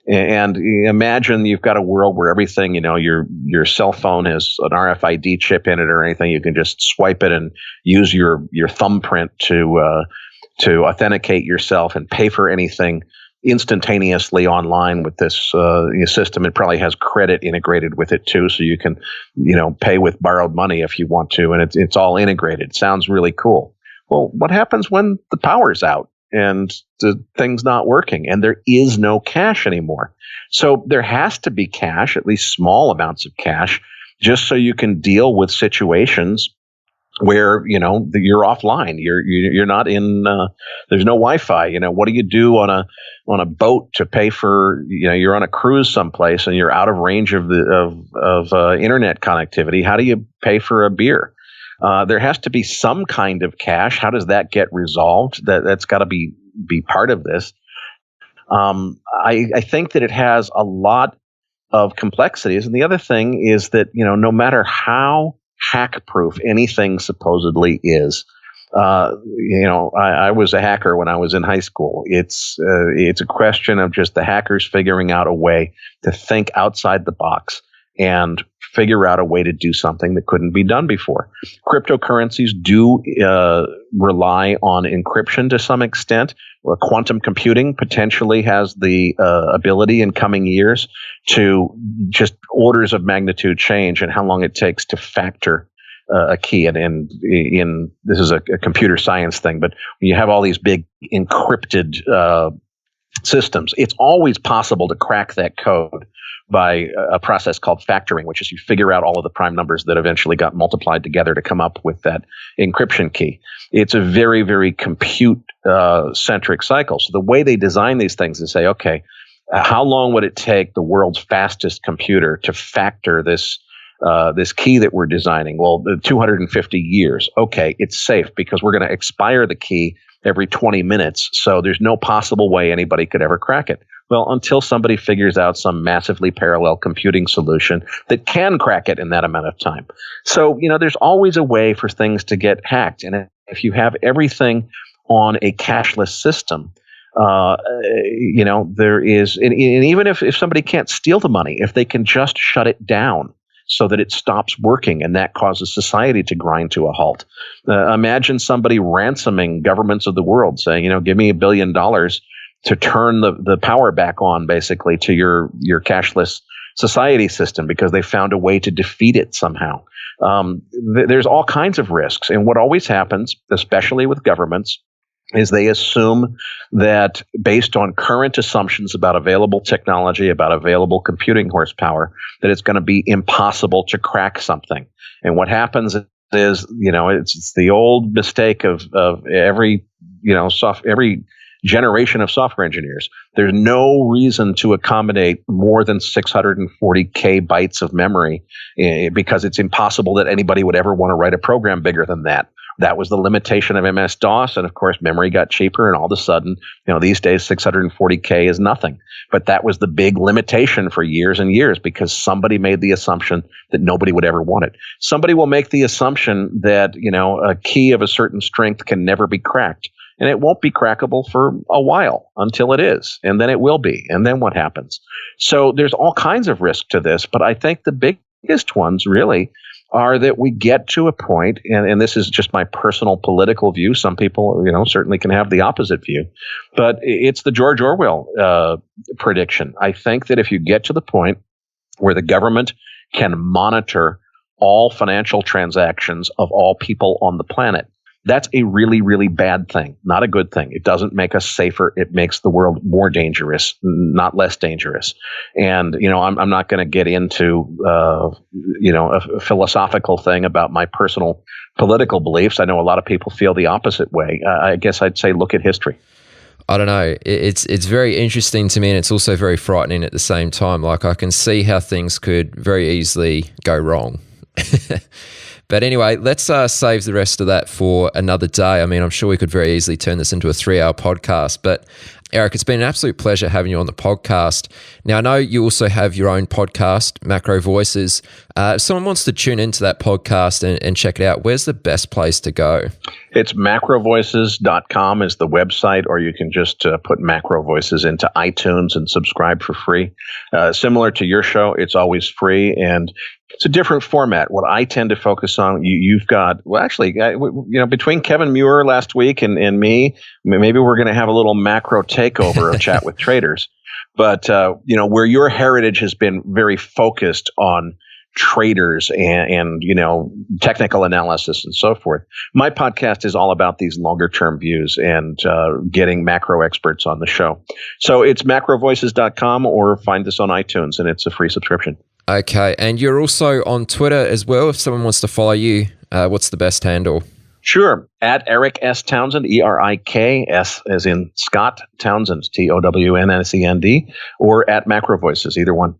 and imagine you've got a world where everything, your cell phone has an RFID chip in it or anything. You can just swipe it and use your thumbprint to authenticate yourself and pay for anything instantaneously online with this system. It probably has credit integrated with it too, so you can pay with borrowed money if you want to, and it's all integrated. Sounds really cool. Well, what happens when the power's out and the thing's not working and there is no cash anymore? So there has to be cash, at least small amounts of cash, just so you can deal with situations where you're offline. You're not in. There's no Wi-Fi. What do you do on a boat to pay for? You're on a cruise someplace and you're out of range of internet connectivity. How do you pay for a beer? There has to be some kind of cash. How does that get resolved? That's got to be part of this. I think that it has a lot of complexities, and the other thing is that no matter how hack-proof anything supposedly is, I was a hacker when I was in high school. It's a question of just the hackers figuring out a way to think outside the box and figure out a way to do something that couldn't be done before. Cryptocurrencies do rely on encryption to some extent. Quantum computing potentially has the ability in coming years to just orders of magnitude change in how long it takes to factor a key. And this is a computer science thing, but when you have all these big encrypted systems, it's always possible to crack that code by a process called factoring, which is you figure out all of the prime numbers that eventually got multiplied together to come up with that encryption key. It's a very, very compute-centric cycle. So the way they design these things is say, okay, how long would it take the world's fastest computer to factor this key that we're designing? Well, 250 years. Okay, it's safe because we're going to expire the key every 20 minutes. So there's no possible way anybody could ever crack it. Well, until somebody figures out some massively parallel computing solution that can crack it in that amount of time. So, there's always a way for things to get hacked. And if you have everything on a cashless system, There is, and even if somebody can't steal the money, if they can just shut it down so that it stops working, and that causes society to grind to a halt. Imagine somebody ransoming governments of the world, saying, give me $1 billion to turn the power back on, basically, to your cashless society system, because they found a way to defeat it somehow. There's all kinds of risks. And what always happens, especially with governments, is they assume that based on current assumptions about available technology, about available computing horsepower, that it's going to be impossible to crack something. And what happens is, it's the old mistake of every generation of software engineers. There's no reason to accommodate more than 640K bytes of memory because it's impossible that anybody would ever want to write a program bigger than that. That was the limitation of MS-DOS, and of course, memory got cheaper, and all of a sudden, these days 640K is nothing. But that was the big limitation for years and years because somebody made the assumption that nobody would ever want it. Somebody will make the assumption that a key of a certain strength can never be cracked. And it won't be crackable for a while until it is. And then it will be. And then what happens? So there's all kinds of risk to this. But I think the biggest ones really are that we get to a point, and this is just my personal political view. Some people, certainly can have the opposite view. But it's the George Orwell prediction. I think that if you get to the point where the government can monitor all financial transactions of all people on the planet, that's a really, really bad thing, not a good thing. It doesn't make us safer. It makes the world more dangerous, not less dangerous. And, I'm not going to get into, a philosophical thing about my personal political beliefs. I know a lot of people feel the opposite way. I guess I'd say look at history. I don't know. It's very interesting to me, and it's also very frightening at the same time. Like, I can see how things could very easily go wrong. But anyway, let's save the rest of that for another day. I mean, I'm sure we could very easily turn this into a 3-hour podcast. But Erik, it's been an absolute pleasure having you on the podcast. Now, I know you also have your own podcast, Macro Voices. If someone wants to tune into that podcast and check it out, where's the best place to go? It's macrovoices.com is the website, or you can just put Macro Voices into iTunes and subscribe for free. Similar to your show, it's always free, and it's a different format. What I tend to focus on, you've got, between Kevin Muir last week and me, maybe we're going to have a little macro takeover of Chat with Traders. But, where your heritage has been very focused on traders and technical analysis and so forth, my podcast is all about these longer term views and getting macro experts on the show. So it's macrovoices.com, or find this on iTunes, and it's a free subscription. Okay, and you're also on Twitter as well. If someone wants to follow you, what's the best handle? Sure, at Erik S. Townsend, ERIKS as in Scott Townsend, TOWNSEND, or at Macro Voices, either one.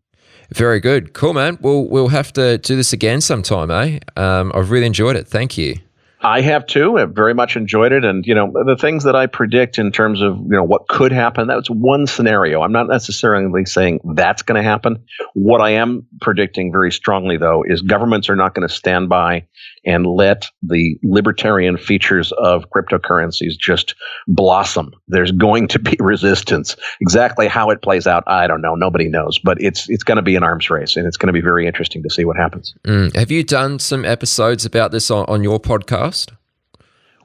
Very good. Cool, man. We'll have to do this again sometime, eh? I've really enjoyed it. Thank you. I have too. I've very much enjoyed it. And, the things that I predict in terms of, what could happen, that's one scenario. I'm not necessarily saying that's going to happen. What I am predicting very strongly, though, is governments are not going to stand by and let the libertarian features of cryptocurrencies just blossom. There's going to be resistance. Exactly how it plays out, I don't know. Nobody knows. But it's going to be an arms race, and it's going to be very interesting to see what happens. Have you done some episodes about this on your podcast?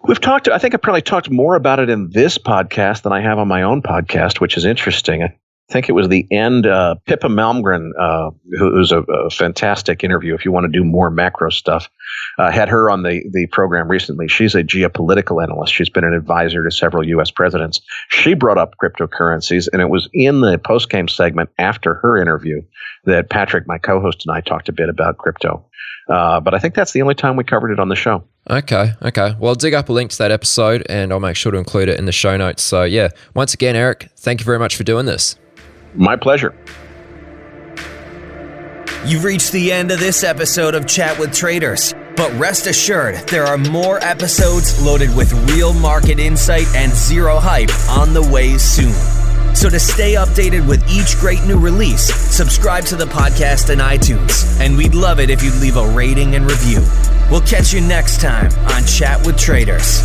I think I probably talked more about it in this podcast than I have on my own podcast, which is interesting. I think it was the end. Pippa Malmgren, who's a fantastic interview, if you want to do more macro stuff, had her on the program recently. She's a geopolitical analyst. She's been an advisor to several U.S. presidents. She brought up cryptocurrencies, and it was in the post-game segment after her interview that Patrick, my co-host, and I talked a bit about crypto. But I think that's the only time we covered it on the show. Okay. Well, I'll dig up a link to that episode, and I'll make sure to include it in the show notes. So, yeah, once again, Erik, thank you very much for doing this. My pleasure. You've reached the end of this episode of Chat with Traders, but rest assured, there are more episodes loaded with real market insight and zero hype on the way soon. So to stay updated with each great new release, subscribe to the podcast in iTunes, and we'd love it if you'd leave a rating and review. We'll catch you next time on Chat with Traders.